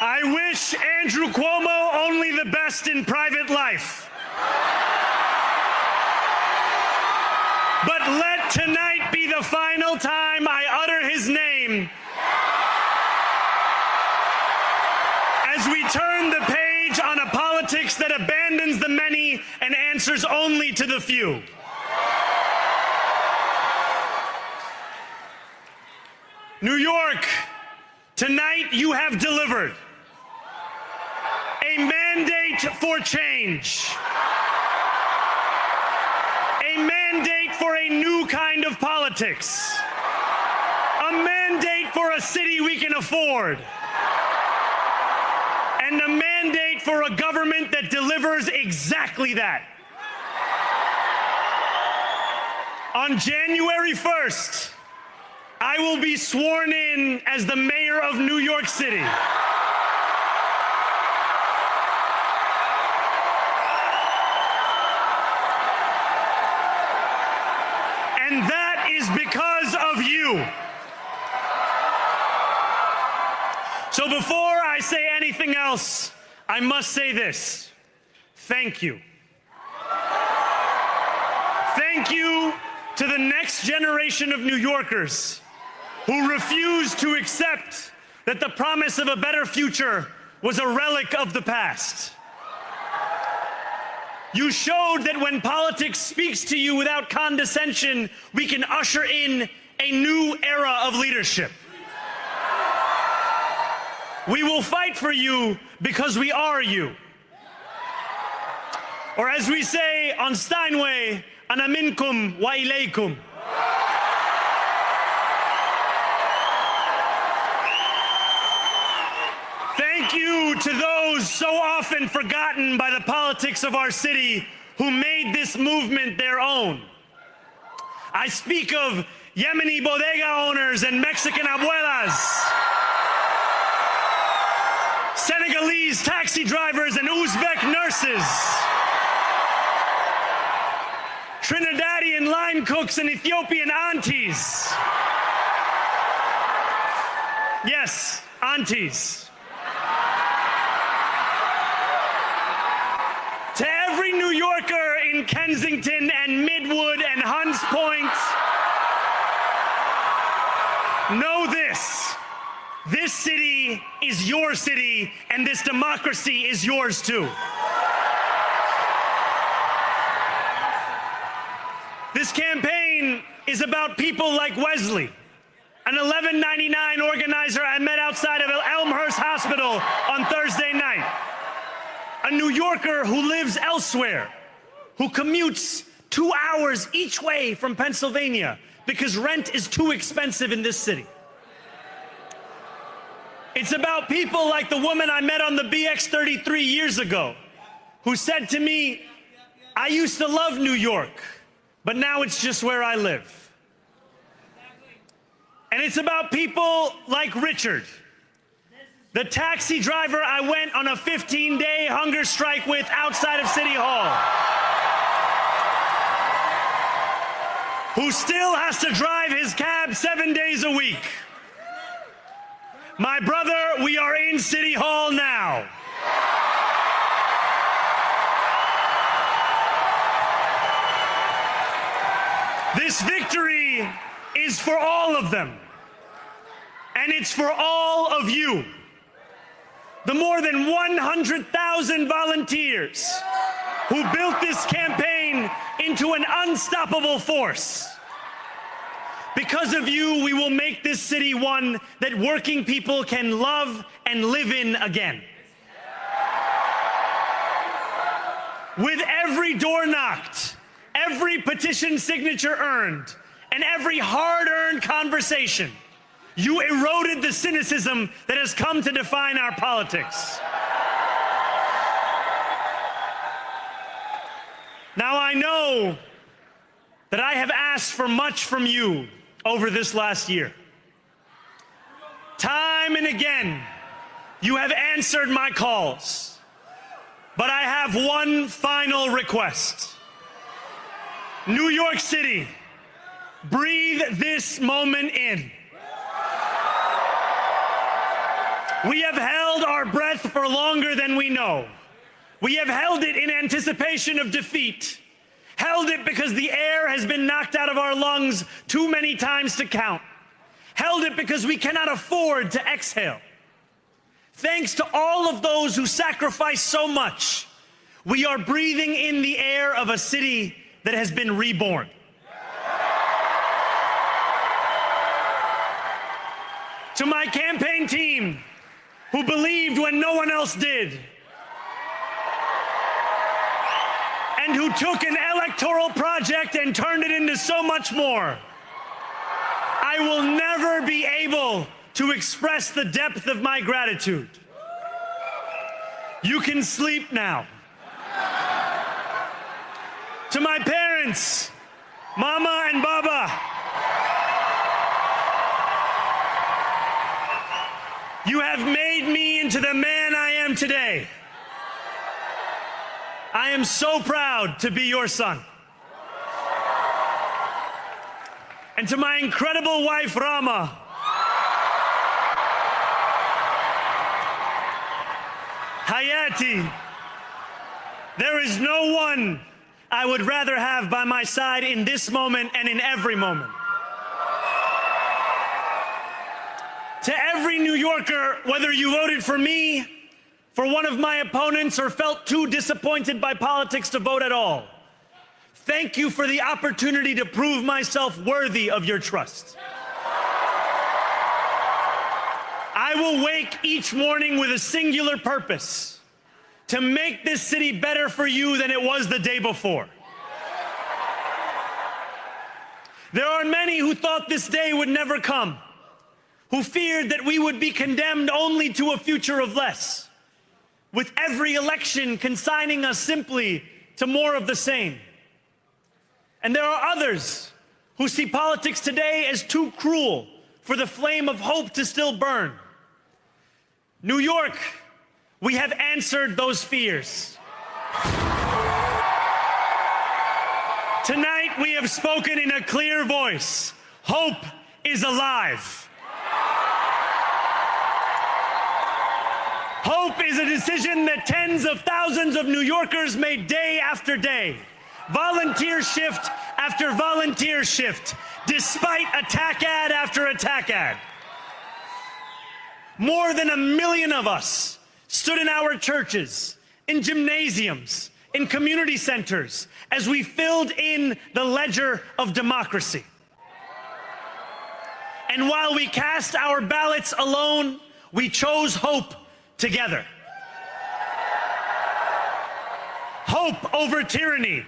I wish Andrew Cuomo only the best in private life. But let tonight be the final time I utter his name as we turn the page on a politics that abandons the many and answers only to the few. New York, tonight you have delivered a mandate for change, a mandate for a new kind of politics, a mandate for a city we can afford, and a mandate for a government that delivers exactly that. On January 1st, I will be sworn in as the mayor of New York City. And that is because of you. So before I say anything else, I must say this. Thank you. Thank you to the next generation of New Yorkers who refuse to accept that the promise of a better future was a relic of the past. You showed that when politics speaks to you without condescension, we can usher in a new era of leadership. We will fight for you because we are you. Or as we say on Steinway, ana minkum wa ilaykum. Thank you to those so often forgotten by the politics of our city who made this movement their own. I speak of Yemeni bodega owners and Mexican abuelas, Senegalese taxi drivers and Uzbek nurses, Trinidadian line cooks and Ethiopian aunties. Yes, aunties. To every New Yorker in Kensington and Midwood and Hunts Point, know this. This city is your city, and this democracy is yours too. This campaign is about people like Wesley, an $11.99 organizer I met outside of Elmhurst Hospital on Thursday night. A New Yorker who lives elsewhere, who commutes 2 hours each way from Pennsylvania because rent is too expensive in this city. It's about people like the woman I met on the BX33 years ago, who said to me, I used to love New York, but now it's just where I live. And it's about people like Richard, the taxi driver I went on a 15-day hunger strike with outside of City Hall, who still has to drive his cab 7 days a week. My brother, we are in City Hall now. This victory is for all of them, and it's for all of you. The more than 100,000 volunteers who built this campaign into an unstoppable force. Because of you, we will make this city one that working people can love and live in again. With every door knocked, every petition signature earned, and every hard-earned conversation, you eroded the cynicism that has come to define our politics. Now, I know that I have asked for much from you over this last year. Time and again, you have answered my calls. But I have one final request. New York City, breathe this moment in. We have held our breath for longer than we know. We have held it in anticipation of defeat. Held it because the air has been knocked out of our lungs too many times to count. Held it because we cannot afford to exhale. Thanks to all of those who sacrificed so much, we are breathing in the air of a city that has been reborn. To my campaign team, who believed when no one else did, and who took an electoral project and turned it into so much more, I will never be able to express the depth of my gratitude. You can sleep now. To my parents, Mama and Baba, you have made me into the man I am today. I am so proud to be your son. And to my incredible wife, Rama, Hayati, there is no one I would rather have by my side in this moment and in every moment. To every New Yorker, whether you voted for me for one of my opponents, or felt too disappointed by politics to vote at all, thank you for the opportunity to prove myself worthy of your trust. I will wake each morning with a singular purpose: to make this city better for you than it was the day before. There are many who thought this day would never come, who feared that we would be condemned only to a future of less, with every election consigning us simply to more of the same. And there are others who see politics today as too cruel for the flame of hope to still burn. New York, we have answered those fears. Tonight we have spoken in a clear voice. Hope is alive. Hope is a decision that tens of thousands of New Yorkers made day after day, volunteer shift after volunteer shift, despite attack ad after attack ad. More than 1 million of us stood in our churches, in gymnasiums, in community centers, as we filled in the ledger of democracy. And while we cast our ballots alone, we chose hope together. Hope over tyranny.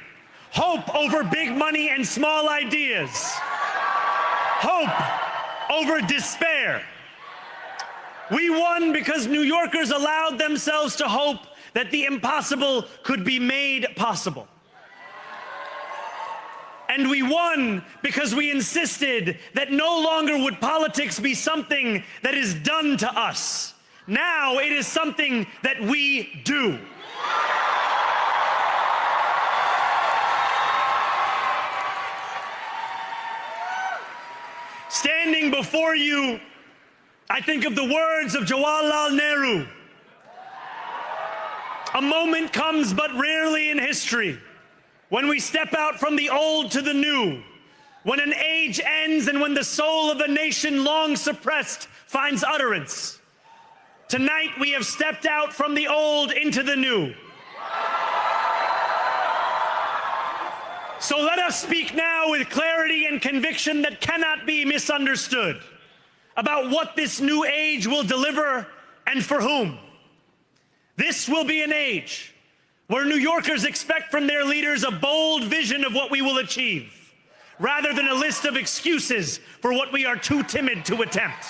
Hope over big money and small ideas. Hope over despair. We won because New Yorkers allowed themselves to hope that the impossible could be made possible. And we won because we insisted that no longer would politics be something that is done to us. Now it is something that we do. Standing before you, I think of the words of Jawaharlal Nehru. A moment comes but rarely in history when we step out from the old to the new, when an age ends and when the soul of a nation long suppressed finds utterance. Tonight we have stepped out from the old into the new. So let us speak now with clarity and conviction that cannot be misunderstood about what this new age will deliver and for whom. This will be an age where New Yorkers expect from their leaders a bold vision of what we will achieve, rather than a list of excuses for what we are too timid to attempt.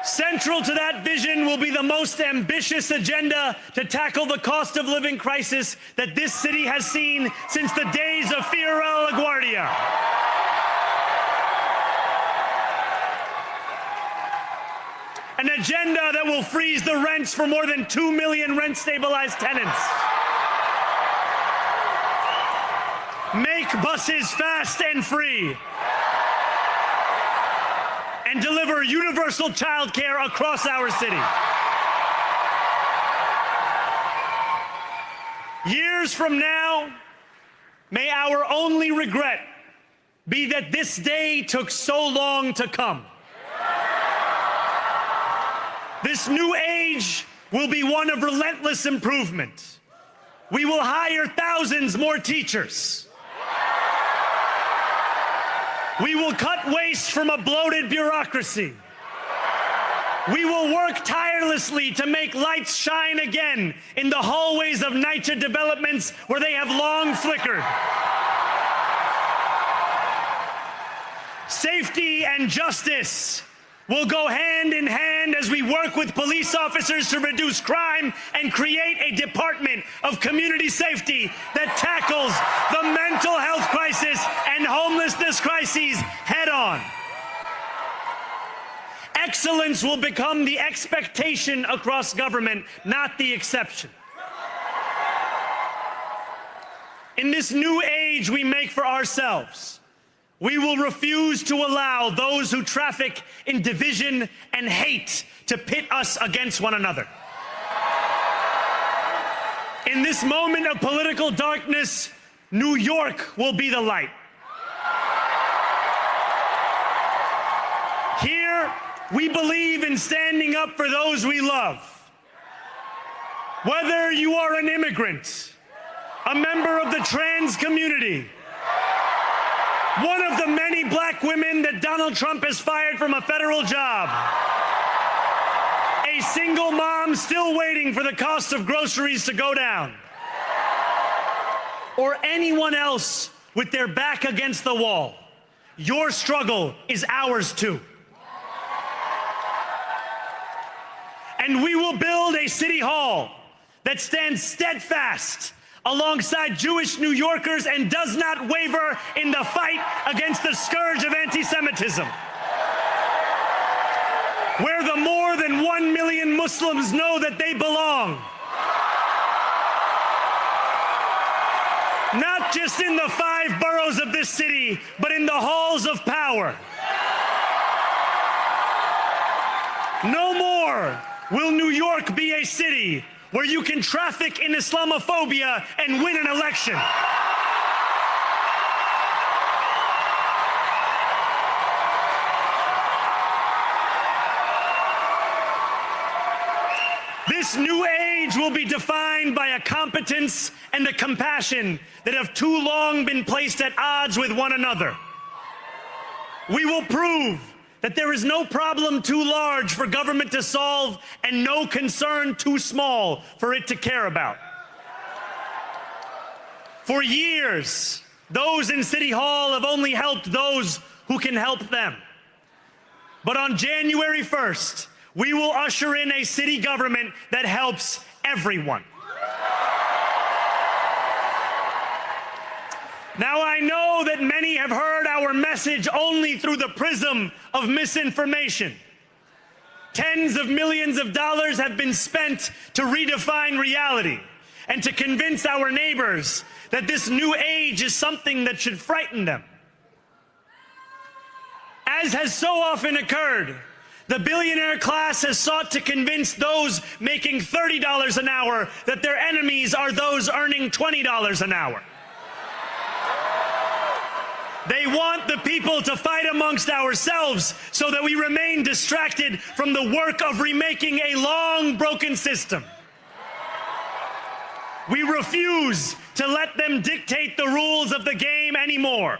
Central to that vision will be the most ambitious agenda to tackle the cost of living crisis that this city has seen since the days of Fiorella LaGuardia. An agenda that will freeze the rents for more than 2 million rent-stabilized tenants. Make buses fast and free. And deliver universal child care across our city. Years from now, may our only regret be that this day took so long to come. This new age will be one of relentless improvement. We will hire thousands more teachers. We will cut waste from a bloated bureaucracy. We will work tirelessly to make lights shine again in the hallways of NYCHA developments where they have long flickered. Safety and justice will go hand in hand as we work with police officers to reduce crime and create a department of community safety that tackles the mental health crisis and homelessness crises head on. Excellence will become the expectation across government, not the exception. In this new age we make for ourselves, we will refuse to allow those who traffic in division and hate to pit us against one another. In this moment of political darkness, New York will be the light. Here, We believe in standing up for those we love. Whether you are an immigrant, a member of the trans community, one of the many black women that Donald Trump has fired from a federal job, a single mom still waiting for the cost of groceries to go down, or anyone else with their back against the wall, your struggle is ours too. And we will build a city hall that stands steadfast alongside Jewish New Yorkers and does not waver in the fight against the scourge of anti-Semitism. Where the more than 1 million Muslims know that they belong. Not just in the 5 boroughs of this city, but in the halls of power. No more will New York be a city where you can traffic in Islamophobia and win an election. This new age will be defined by a competence and a compassion that have too long been placed at odds with one another. We will prove that there is no problem too large for government to solve and no concern too small for it to care about. For years, those in City Hall have only helped those who can help them. But on January 1st, we will usher in a city government that helps everyone. Now, I know that many have heard our message only through the prism of misinformation. Tens of millions of dollars have been spent to redefine reality and to convince our neighbors that this new age is something that should frighten them. As has so often occurred, the billionaire class has sought to convince those making $30 an hour that their enemies are those earning $20 an hour. They want the people to fight amongst ourselves so that we remain distracted from the work of remaking a long broken system. We refuse to let them dictate the rules of the game anymore.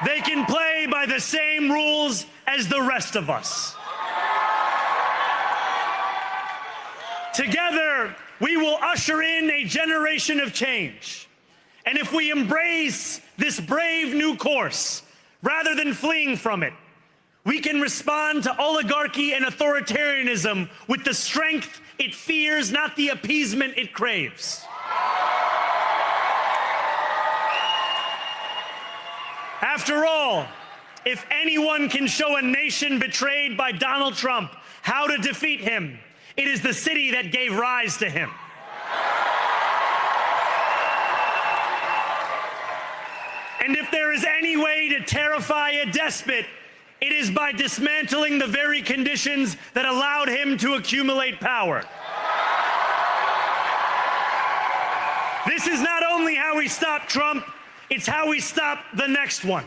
They can play by the same rules as the rest of us. Together, we will usher in a generation of change. And if we embrace this brave new course, rather than fleeing from it, we can respond to oligarchy and authoritarianism with the strength it fears, not the appeasement it craves. After all, if anyone can show a nation betrayed by Donald Trump how to defeat him, it is the city that gave rise to him. And if there is any way to terrify a despot, it is by dismantling the very conditions that allowed him to accumulate power. This is not only how we stop Trump, it's how we stop the next one.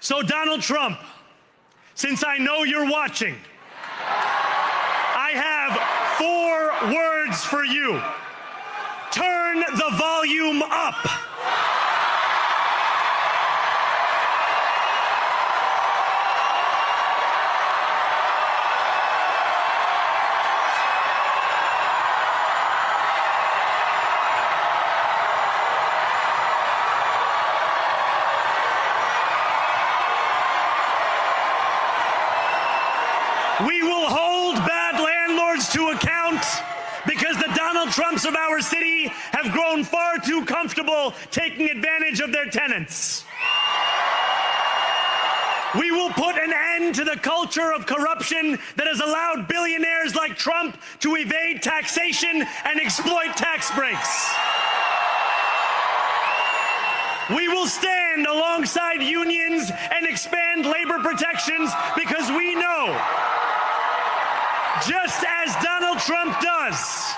So, Donald Trump, since I know you're watching, I have 4 words for you. Turn the volume up. We will hold bad landlords to account because the Donald Trumps of our city have grown far too comfortable taking advantage of their tenants. We will put an end to the culture of corruption that has allowed billionaires like Trump to evade taxation and exploit tax breaks. We will stand alongside unions and expand labor protections because we know, just as Donald Trump does,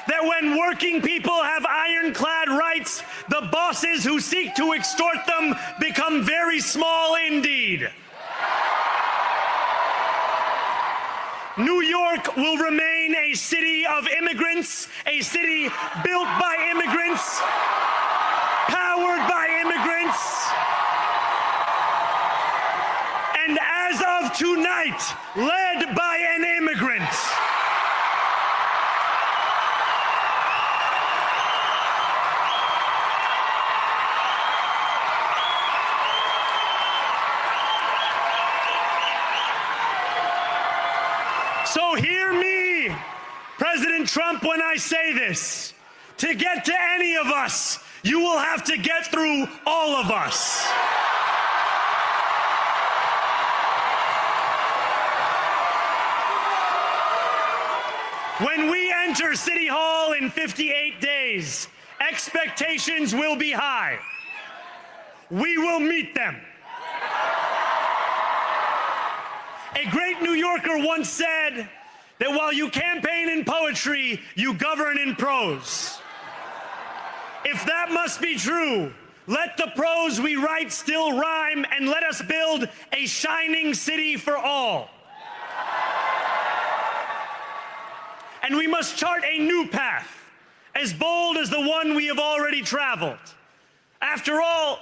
that when working people have ironclad rights, the bosses who seek to extort them become very small indeed. New York will remain a city of immigrants, a city built by immigrants, powered by immigrants, and as of tonight, led by an immigrant. So hear me, President Trump, when I say this. To get to any of us, you will have to get through all of us. When we enter City Hall in 58 days, expectations will be high. We will meet them. A great New Yorker once said that while you campaign in poetry, you govern in prose. If that must be true, let the prose we write still rhyme, and let us build a shining city for all. And we must chart a new path, as bold as the one we have already traveled. After all,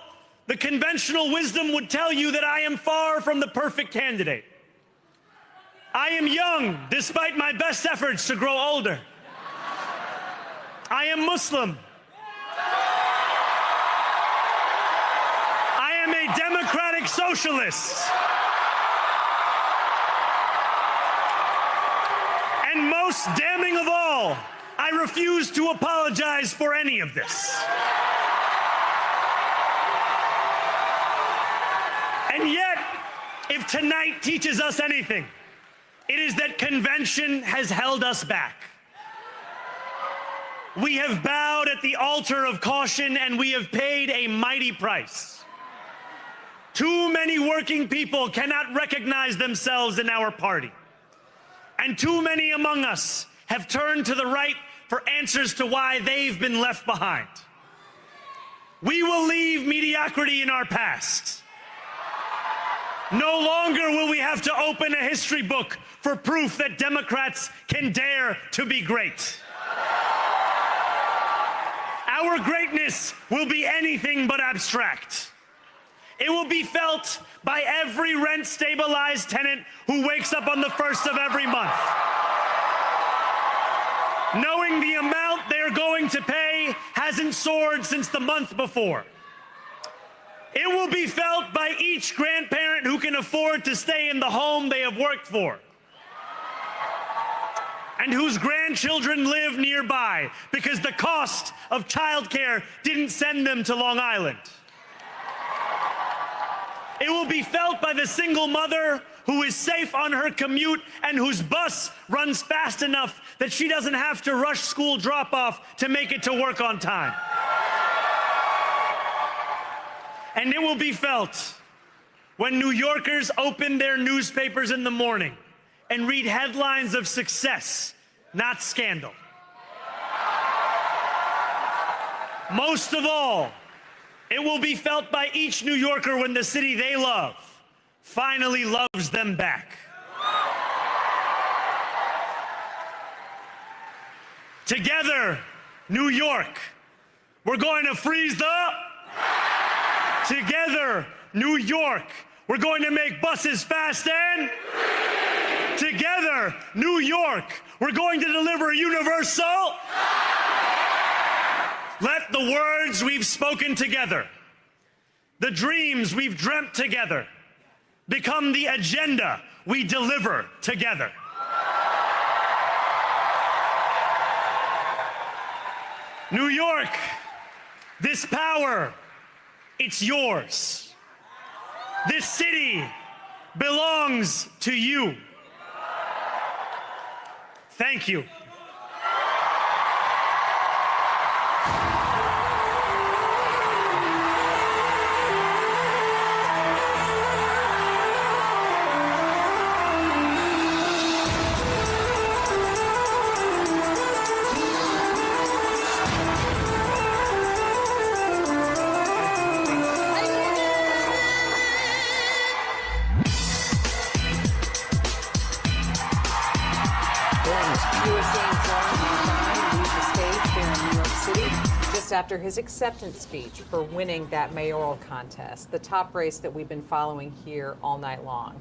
the conventional wisdom would tell you that I am far from the perfect candidate. I am young, despite my best efforts to grow older. I am Muslim. I am a democratic socialist. And most damning of all, I refuse to apologize for any of this. And yet, if tonight teaches us anything, it is that convention has held us back. We have bowed at the altar of caution, and we have paid a mighty price. Too many working people cannot recognize themselves in our party. And too many among us have turned to the right for answers to why they've been left behind. We will leave mediocrity in our past. No longer will we have to open a history book for proof that Democrats can dare to be great. Our greatness will be anything but abstract. It will be felt by every rent-stabilized tenant who wakes up on the first of every month, knowing the amount they're going to pay hasn't soared since the month before. It will be felt by each grandparent who can afford to stay in the home they have worked for, and whose grandchildren live nearby because the cost of childcare didn't send them to Long Island. It will be felt by the single mother who is safe on her commute and whose bus runs fast enough that she doesn't have to rush school drop-off to make it to work on time. And it will be felt when New Yorkers open their newspapers in the morning and read headlines of success, not scandal. Most of all, it will be felt by each New Yorker when the city they love finally loves them back. Together, New York, we're going to freeze the... Together, New York, we're going to make buses fast and... Together, New York, we're going to deliver universal... Let the words we've spoken together, the dreams we've dreamt together, become the agenda we deliver together. New York, this power, it's yours. This city belongs to you. Thank you. You were seeing Zoharan Mamdani leave the stage here in New York City just after his acceptance speech for winning that mayoral contest, the top race that we've been following here all night long.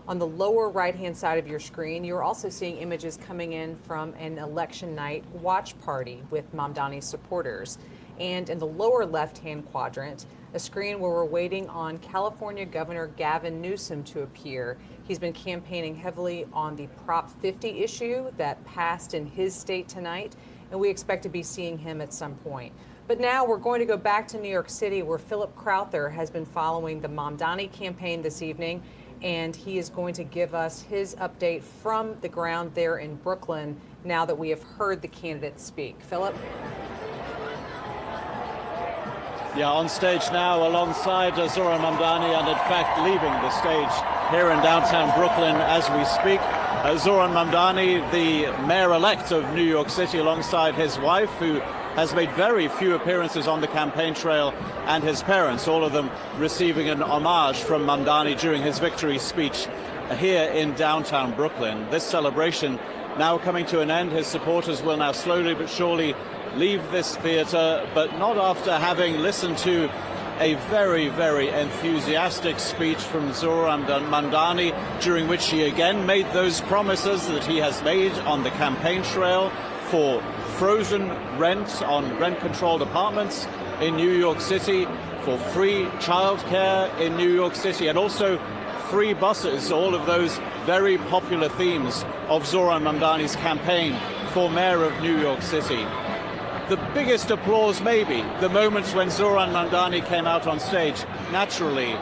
On the lower right-hand side of your screen, you're also seeing images coming in from an election night watch party with Mamdani's supporters. And in the lower left-hand quadrant, a screen where we're waiting on California Governor Gavin Newsom to appear. He's been campaigning heavily on the Prop 50 issue that passed in his state tonight, and we expect to be seeing him at some point. But now we're going to go back to New York City, where Philip Crowther has been following the Mamdani campaign this evening, and he is going to give us his update from the ground there in Brooklyn now that we have heard the candidates speak. Philip? Yeah, on stage now alongside Zoharan Mamdani, and in fact leaving the stage here in downtown Brooklyn as we speak. Zoharan Mamdani, the mayor-elect of New York City, alongside his wife, who has made very few appearances on the campaign trail, and his parents, all of them receiving an homage from Mamdani during his victory speech here in downtown Brooklyn. This celebration now coming to an end. His supporters will now slowly but surely leave this theater, but not after having listened to a very, very enthusiastic speech from Zoharan Mamdani, during which he again made those promises that he has made on the campaign trail for frozen rent on rent-controlled apartments in New York City, for free childcare in New York City, and also free buses, all of those very popular themes of Zoharan Mamdani's campaign for mayor of New York City. The biggest applause, maybe, the moments when Zoharan Mamdani came out on stage, naturally.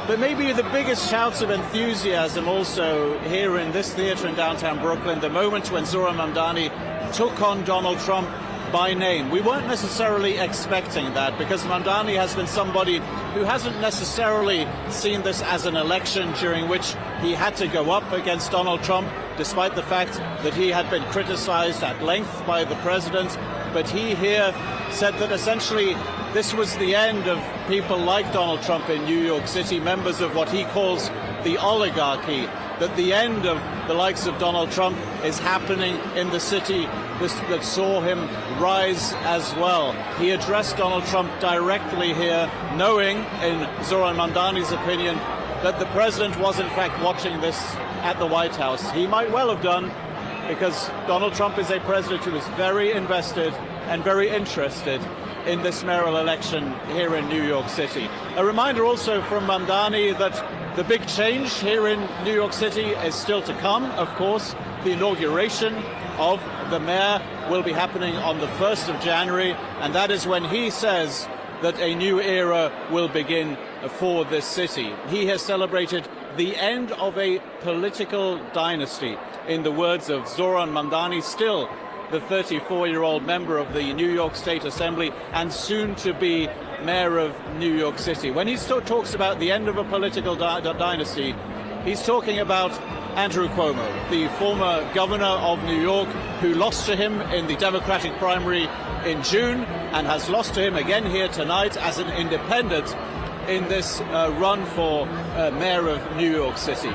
But maybe the biggest shouts of enthusiasm also here in this theater in downtown Brooklyn, the moment when Zoharan Mamdani took on Donald Trump by name. We weren't necessarily expecting that, because Mamdani has been somebody who hasn't necessarily seen this as an election during which he had to go up against Donald Trump, despite the fact that he had been criticized at length by the president. But he here said that essentially this was the end of people like Donald Trump in New York City, members of what he calls the oligarchy, that the end of the likes of Donald Trump is happening in the city that saw him rise as well. He addressed Donald Trump directly here, knowing, in Zoharan Mamdani's opinion, that the president was in fact watching this at the White House. He might well have done, because Donald Trump is a president who is very invested and very interested in this mayoral election here in New York City. A reminder also from Mamdani that the big change here in New York City is still to come. Of course, the inauguration of the mayor will be happening on the 1st of January, and that is when he says that a new era will begin for this city. He has celebrated the end of a political dynasty, in the words of Zoharan Mamdani, still the 34-year-old member of the New York State Assembly and soon to be mayor of New York City. When he talks about the end of a political dynasty, he's talking about Andrew Cuomo, the former governor of New York, who lost to him in the Democratic primary in June and has lost to him again here tonight as an independent in this run for mayor of New York City.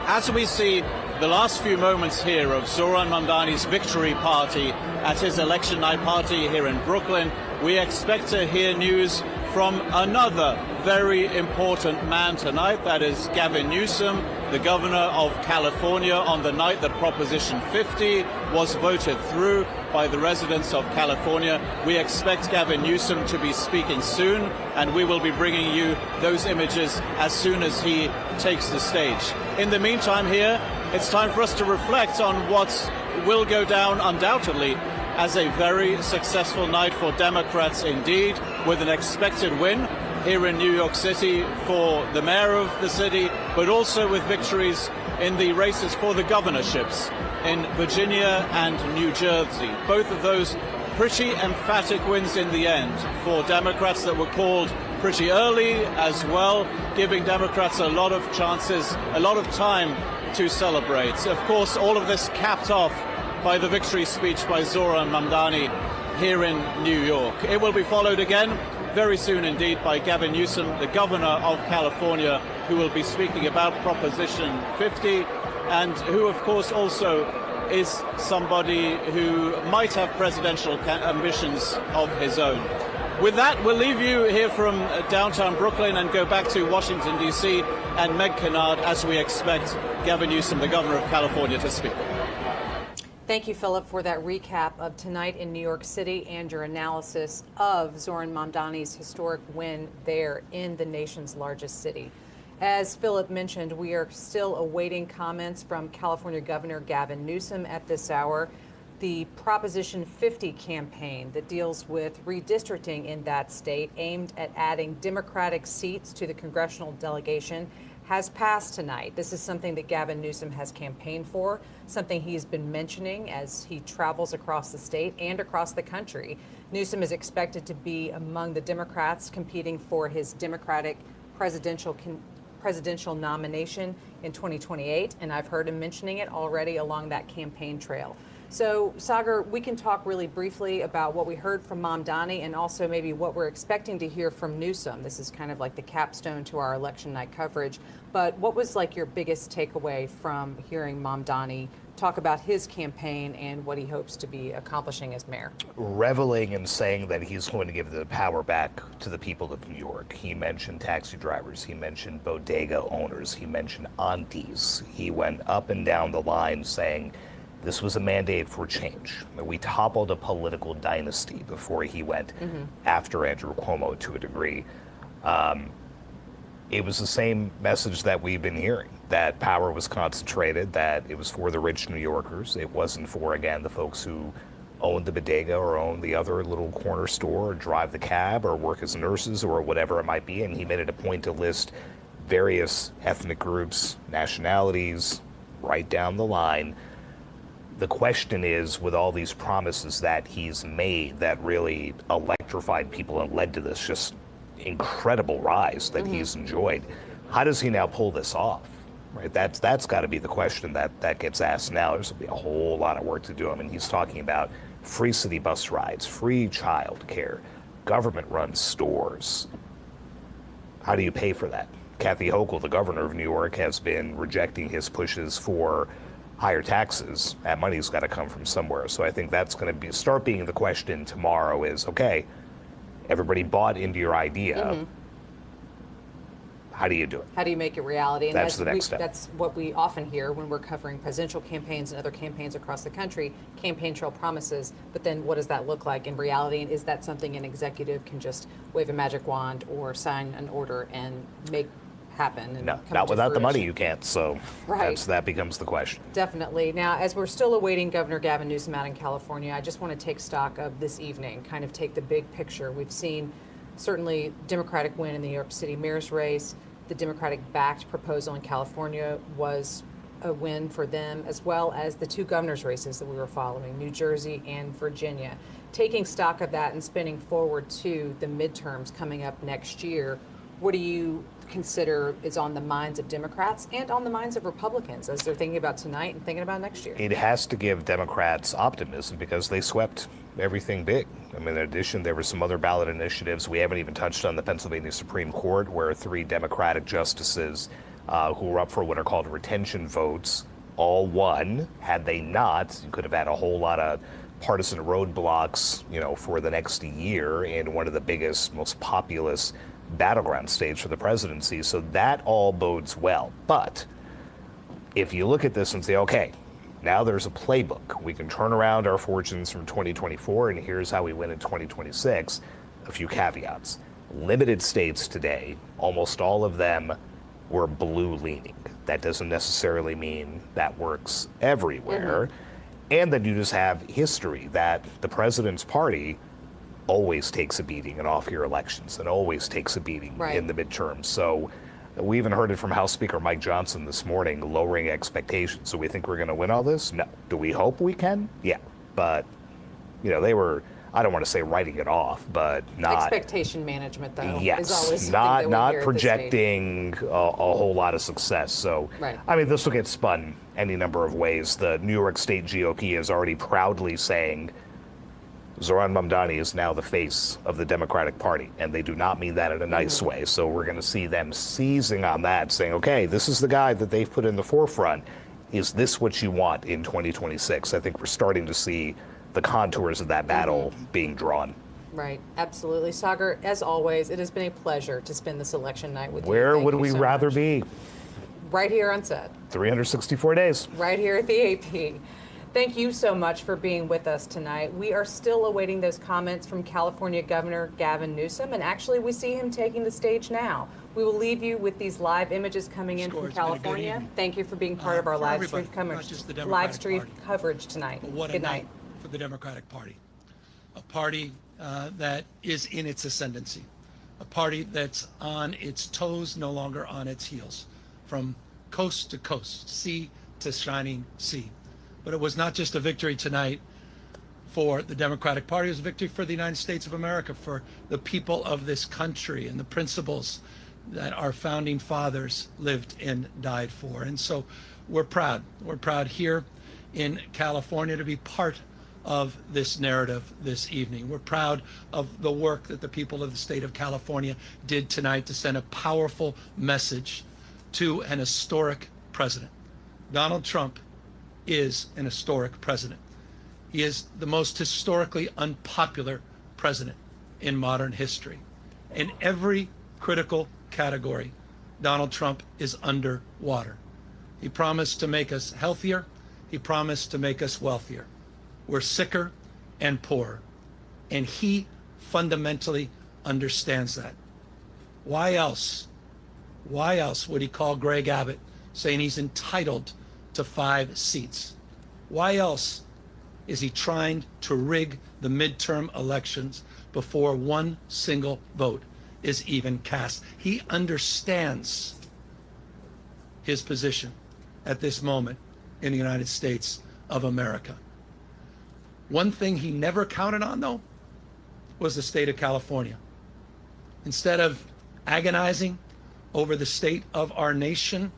As we see the last few moments here of Zoharan Mamdani's victory party at his election night party here in Brooklyn, we expect to hear news from another very important man tonight. That is Gavin Newsom, the governor of California, on the night that Proposition 50 was voted through by the residents of California. We expect Gavin Newsom to be speaking soon, and we will be bringing you those images as soon as he takes the stage. In the meantime here, it's time for us to reflect on what will go down undoubtedly as a very successful night for Democrats indeed, with an expected win here in New York City for the mayor of the city, but also with victories in the races for the governorships in Virginia and New Jersey. Both of those pretty emphatic wins in the end for Democrats that were called pretty early as well, giving Democrats a lot of chances, a lot of time to celebrate. Of course, all of this capped off by the victory speech by Zoharan Mamdani here in New York. It will be followed again very soon indeed by Gavin Newsom, the governor of California, who will be speaking about Proposition 50. and who, of course, also is somebody who might have presidential ambitions of his own. With that, we'll leave you here from downtown Brooklyn and go back to Washington, D.C. and Meg Kennard as we expect Gavin Newsom, the governor of California, to speak. Thank you, Philip, for that recap of tonight in New York City and your analysis of Zoharan Mamdani's historic win there in the nation's largest city. As Philip mentioned, we are still awaiting comments from California Governor Gavin Newsom at this hour. The Proposition 50 campaign that deals with redistricting in that state, aimed at adding Democratic seats to the congressional delegation, has passed tonight. This is something that Gavin Newsom has campaigned for, something he's been mentioning as he travels across the state and across the country. Newsom is expected to be among the Democrats competing for his Democratic presidential nomination in 2028, and I've heard him mentioning it already along that campaign trail. So, Sagar, we can talk really briefly about what we heard from Mamdani and also maybe what we're expecting to hear from Newsom. This is kind of like the capstone to our election night coverage. But what was like your biggest takeaway from hearing Mamdani talk about his campaign and what he hopes to be accomplishing as mayor? Reveling and saying that he's going to give the power back to the people of New York. He mentioned taxi drivers. He mentioned bodega owners. He mentioned aunties. He went up and down the line saying this was a mandate for change. We toppled a political dynasty before he went after Andrew Cuomo to a degree. It was the same message that we've been hearing, that power was concentrated, that it was for the rich New Yorkers. It wasn't for, again, the folks who own the bodega or own the other little corner store or drive the cab or work as nurses or whatever it might be. And he made it a point to list various ethnic groups, nationalities, right down the line. The question is, with all these promises that he's made that really electrified people and led to this just incredible rise that he's enjoyed, how does he now pull this off? Right? That's got to be the question that gets asked now. There's going to be a whole lot of work to do. I mean, he's talking about free city bus rides, free child care, government-run stores. How do you pay for that? Kathy Hochul, the governor of New York, has been rejecting his pushes for higher taxes. That money's got to come from somewhere. So I think that's going to start being the question tomorrow is, okay, everybody bought into your idea. How do you do it? How do you make it reality? And that's the next step. That's what we often hear when we're covering presidential campaigns and other campaigns across the country, campaign trail promises, but then what does that look like in reality? And is that something an executive can just wave a magic wand or sign an order and make happen? And no, not without the money you can't, so right. That becomes the question. Definitely. Now, as we're still awaiting Governor Gavin Newsom out in California, I just want to take stock of this evening, kind of take the big picture. We've seen certainly Democratic win in the New York City mayor's race. The Democratic-backed proposal in California was a win for them, as well as the two governor's races that we were following, New Jersey and Virginia. Taking stock of that and spinning forward to the midterms coming up next year, what do you consider is on the minds of Democrats and on the minds of Republicans as they're thinking about tonight and thinking about next year? It has to give Democrats optimism because they swept everything big. I mean, in addition, there were some other ballot initiatives. We haven't even touched on the Pennsylvania Supreme Court, where 3 Democratic justices who were up for what are called retention votes all won. Had they not, you could have had a whole lot of partisan roadblocks, for the next year in one of the biggest, most populous battleground states for the presidency. So that all bodes well. But if you look at this and say, okay, now there's a playbook. We can turn around our fortunes from 2024, and here's how we win in 2026. A few caveats. Limited states today, almost all of them were blue-leaning. That doesn't necessarily mean that works everywhere. And then you just have history that the president's party always takes a beating in off-year elections and always takes a beating in the midterms. So we even heard it from House Speaker Mike Johnson this morning, lowering expectations. So we think we're going to win all this? No. Do we hope we can? Yeah. But, they were, I don't want to say writing it off, but not. Expectation management, though, yes, is always not projecting a whole lot of success. So, I mean, this will get spun any number of ways. The New York State GOP is already proudly saying Zoharan Mamdani is now the face of the Democratic Party, and they do not mean that in a nice way. So we're going to see them seizing on that, saying, okay, this is the guy that they've put in the forefront. Is this what you want in 2026? I think we're starting to see the contours of that battle being drawn. Right, absolutely. Sagar, as always, it has been a pleasure to spend this election night with you. Where Thank would you we so rather much. be? Right here on set. 364 days. Right here at the AP. Thank you so much for being with us tonight. We are still awaiting those comments from California Governor Gavin Newsom, and actually we see him taking the stage now. We will leave you with these live images coming in from California. Thank you for being part of our live stream coverage tonight. Good night. For the Democratic Party, a party that is in its ascendancy, a party that's on its toes, no longer on its heels, from coast to coast, sea to shining sea. But it was not just a victory tonight for the Democratic Party, it was a victory for the United States of America, for the people of this country and the principles that our founding fathers lived and died for. And so we're proud. We're proud here in California to be part of this narrative this evening. We're proud of the work that the people of the state of California did tonight to send a powerful message to an historic president. Donald Trump is an historic president. He is the most historically unpopular president in modern history. In every critical category, Donald Trump is underwater. He promised to make us healthier. He promised to make us wealthier. We're sicker and poorer. And he fundamentally understands that. Why else would he call Greg Abbott saying he's entitled to 5 seats? Why else is he trying to rig the midterm elections before one single vote is even cast? He understands his position at this moment in the United States of America. One thing he never counted on, though, was the state of California. Instead of agonizing over the state of our nation,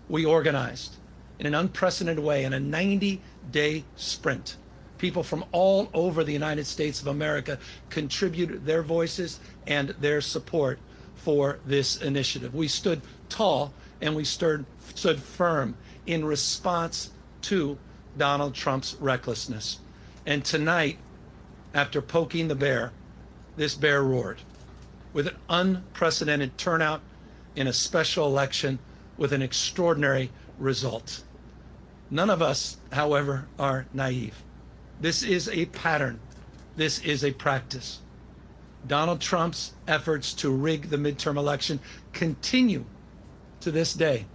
we organized in an unprecedented way in a 90-day sprint. People from all over the United States of America contributed their voices and their support for this initiative. We stood tall and we stood firm in response to Donald Trump's recklessness. And tonight, after poking the bear, this bear roared with an unprecedented turnout in a special election with an extraordinary result. None of us, however, are naive. This is a pattern. This is a practice. Donald Trump's efforts to rig the midterm election continue to this day.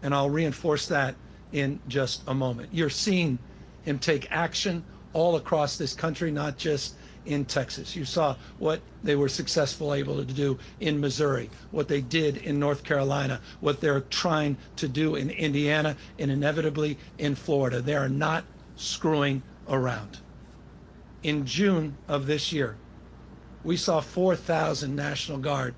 And I'll reinforce that in just a moment. You're seeing him take action all across this country, not just in Texas. You saw what they were successful able to do in Missouri, what they did in North Carolina, what they're trying to do in Indiana, and inevitably in Florida. They are not screwing around. In June of this year, we saw 4,000 National Guard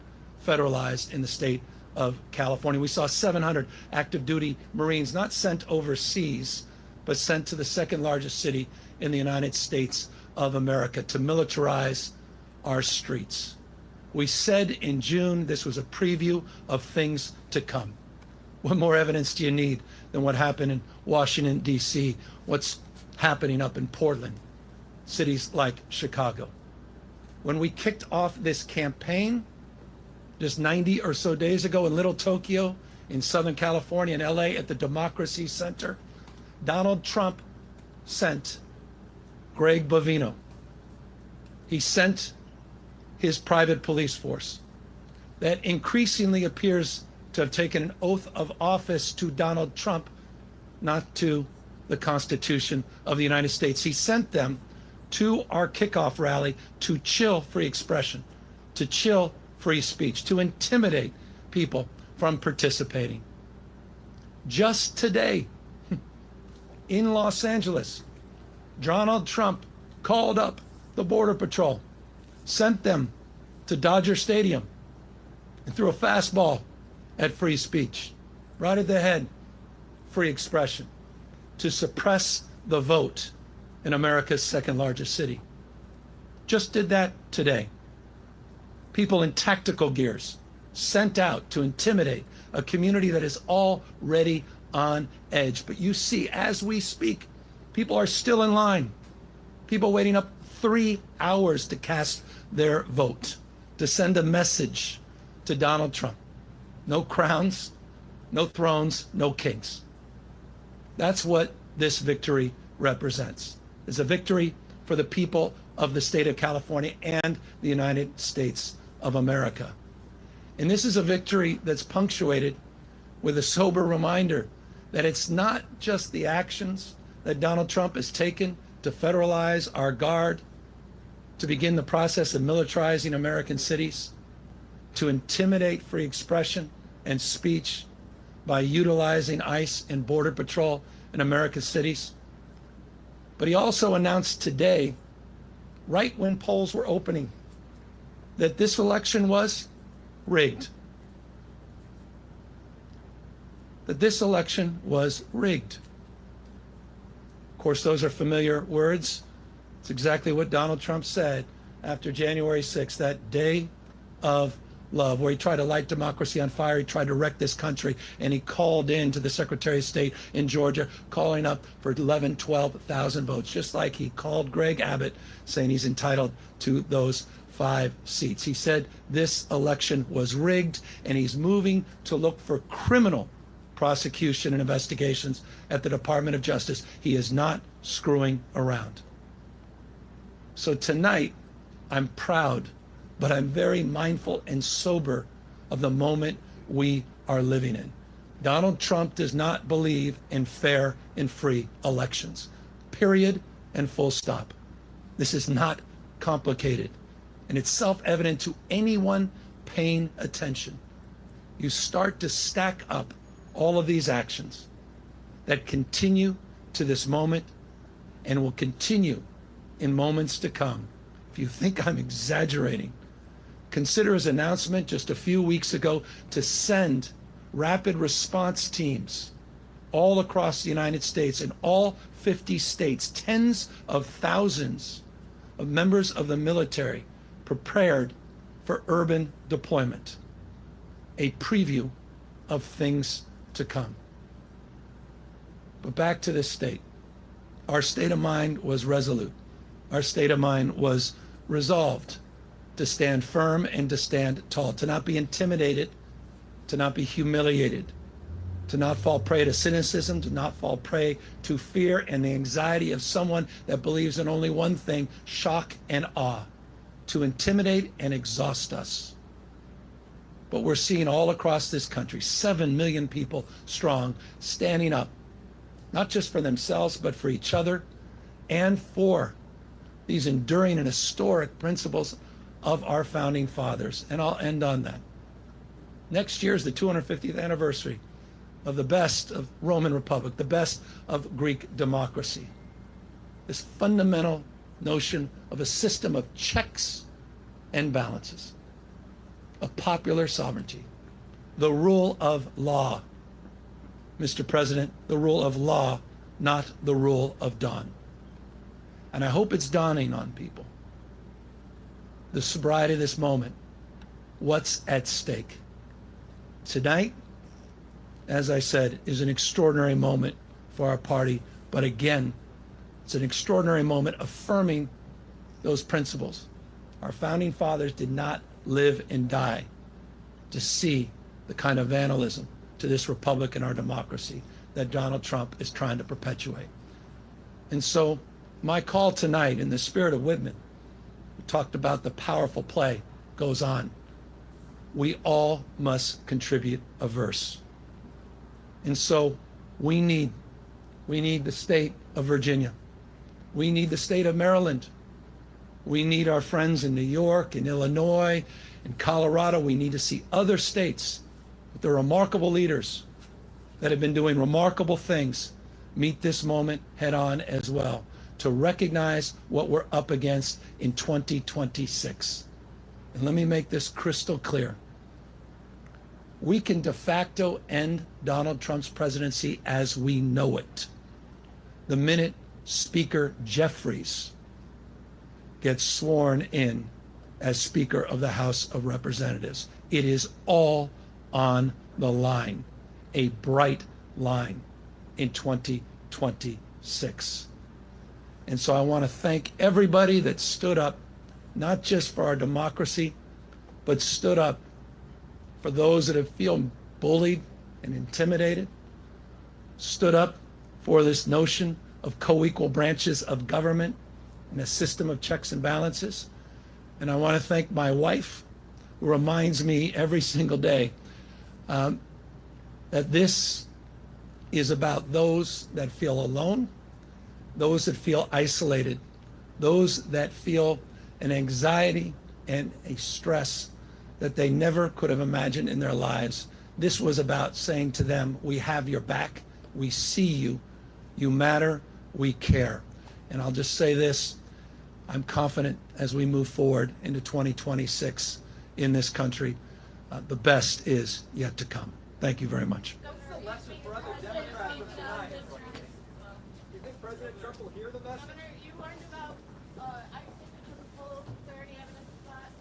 federalized in the state of California. We saw 700 active duty Marines not sent overseas, but sent to the second largest city in the United States of America to militarize our streets. We said in June this was a preview of things to come. What more evidence do you need than what happened in Washington, D.C., what's happening up in Portland, cities like Chicago? When we kicked off this campaign just 90 or so days ago in Little Tokyo, in Southern California, in LA at the Democracy Center, Donald Trump sent Greg Bovino. He sent his private police force that increasingly appears to have taken an oath of office to Donald Trump, not to the Constitution of the United States. He sent them to our kickoff rally to chill free expression, to chill free speech, to intimidate people from participating. Just today, in Los Angeles, Donald Trump called up the Border Patrol, sent them to Dodger Stadium, and threw a fastball at free speech, right at the head, free expression, to suppress the vote in America's second largest city. Just did that today. People in tactical gears sent out to intimidate a community that is already on edge. But you see, as we speak, people are still in line. People waiting up 3 hours to cast their vote, to send a message to Donald Trump. No crowns, no thrones, no kings. That's what this victory represents. It's a victory for the people of the state of California and the United States of America. And this is a victory that's punctuated with a sober reminder that it's not just the actions that Donald Trump has taken to federalize our guard, to begin the process of militarizing American cities, to intimidate free expression and speech by utilizing ICE and Border Patrol in America's cities. But he also announced today, right when polls were opening, that this election was rigged. That this election was rigged. Of course, those are familiar words. It's exactly what Donald Trump said after January 6th, that day of love, where he tried to light democracy on fire. He tried to wreck this country, and he called in to the Secretary of State in Georgia, calling up for 11, 12,000 votes, just like he called Greg Abbott, saying he's entitled to those 5 seats. He said this election was rigged, and he's moving to look for criminal prosecution and investigations at the Department of Justice. He is not screwing around. So tonight, I'm proud, but I'm very mindful and sober of the moment we are living in. Donald Trump does not believe in fair and free elections. Period and full stop. This is not complicated, and it's self-evident to anyone paying attention. You start to stack up all of these actions that continue to this moment and will continue in moments to come. If you think I'm exaggerating, consider his announcement just a few weeks ago to send rapid response teams all across the United States, in all 50 states, tens of thousands of members of the military prepared for urban deployment. A preview of things to come. But back to this state. Our state of mind was resolute. Our state of mind was resolved to stand firm and to stand tall, to not be intimidated, to not be humiliated, to not fall prey to cynicism, to not fall prey to fear and the anxiety of someone that believes in only one thing, shock and awe, to intimidate and exhaust us. But we're seeing all across this country, 7 million people strong, standing up, not just for themselves, but for each other and for these enduring and historic principles of our founding fathers. And I'll end on that. Next year is the 250th anniversary of the best of Roman Republic, the best of Greek democracy. This fundamental notion of a system of checks and balances, of popular sovereignty, the rule of law. Mr. President, the rule of law, not the rule of dawn. And I hope it's dawning on people, the sobriety of this moment, what's at stake. Tonight, as I said, is an extraordinary moment for our party, but again, it's an extraordinary moment affirming those principles. Our founding fathers did not live and die to see the kind of vandalism to this republic and our democracy that Donald Trump is trying to perpetuate. And so my call tonight, in the spirit of Whitman, who talked about the powerful play, goes on. We all must contribute a verse. And so we need the state of Virginia. We need the state of Maryland. We need our friends in New York and Illinois and Colorado. We need to see other states with their remarkable leaders that have been doing remarkable things meet this moment head on as well, to recognize what we're up against in 2026. And let me make this crystal clear. We can de facto end Donald Trump's presidency as we know it the minute Speaker Jeffries gets sworn in as Speaker of the House of Representatives. It is all on the line. A bright line in 2026. And so I want to thank everybody that stood up, not just for our democracy, but stood up for those that have feel bullied and intimidated, stood up for this notion of co-equal branches of government and a system of checks and balances. And I want to thank my wife, who reminds me every single day that this is about those that feel alone, those that feel isolated, those that feel an anxiety and a stress that they never could have imagined in their lives. This was about saying to them, we have your back, we see you, you matter, we care. And I'll just say this, I'm confident as we move forward into 2026 in this country, the best is yet to come. Thank you very much. What's the lesson for other Democrats from tonight? Do you think President Trump will hear the message? Governor, you learned about ICE signatures of full 30 evidence of that.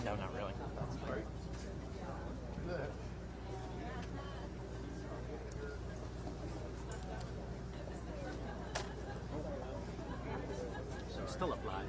No, not really. Still up live.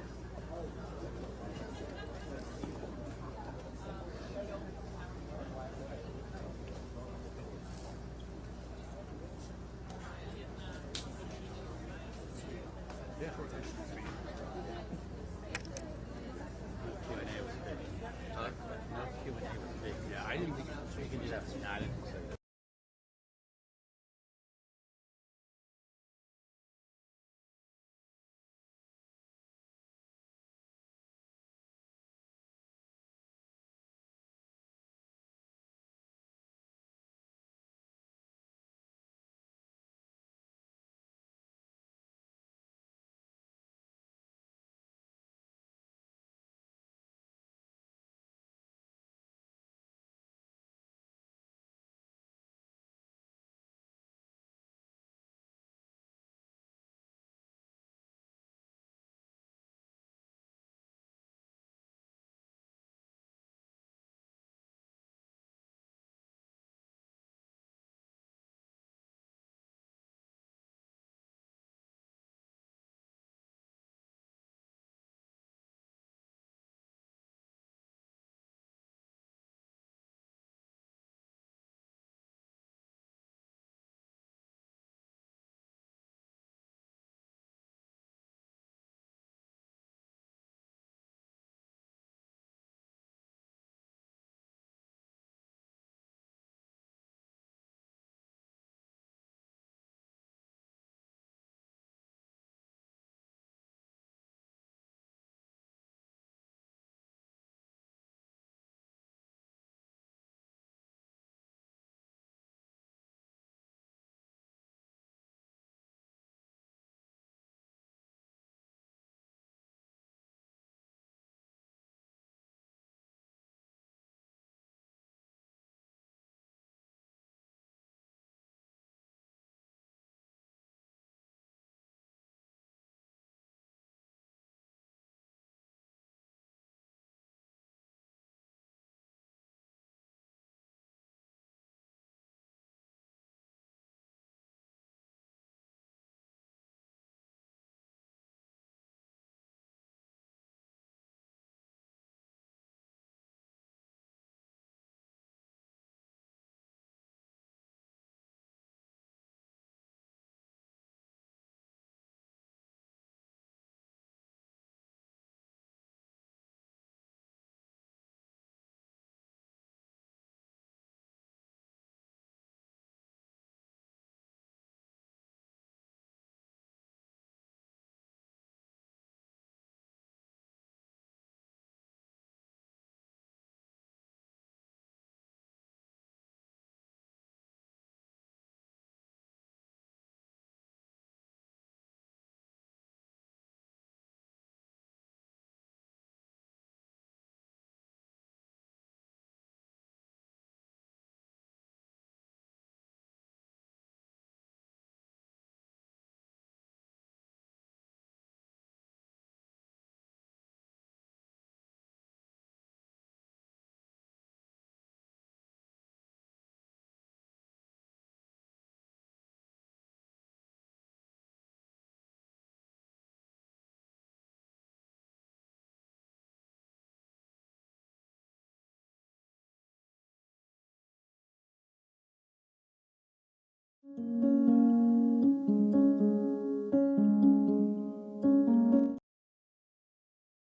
you.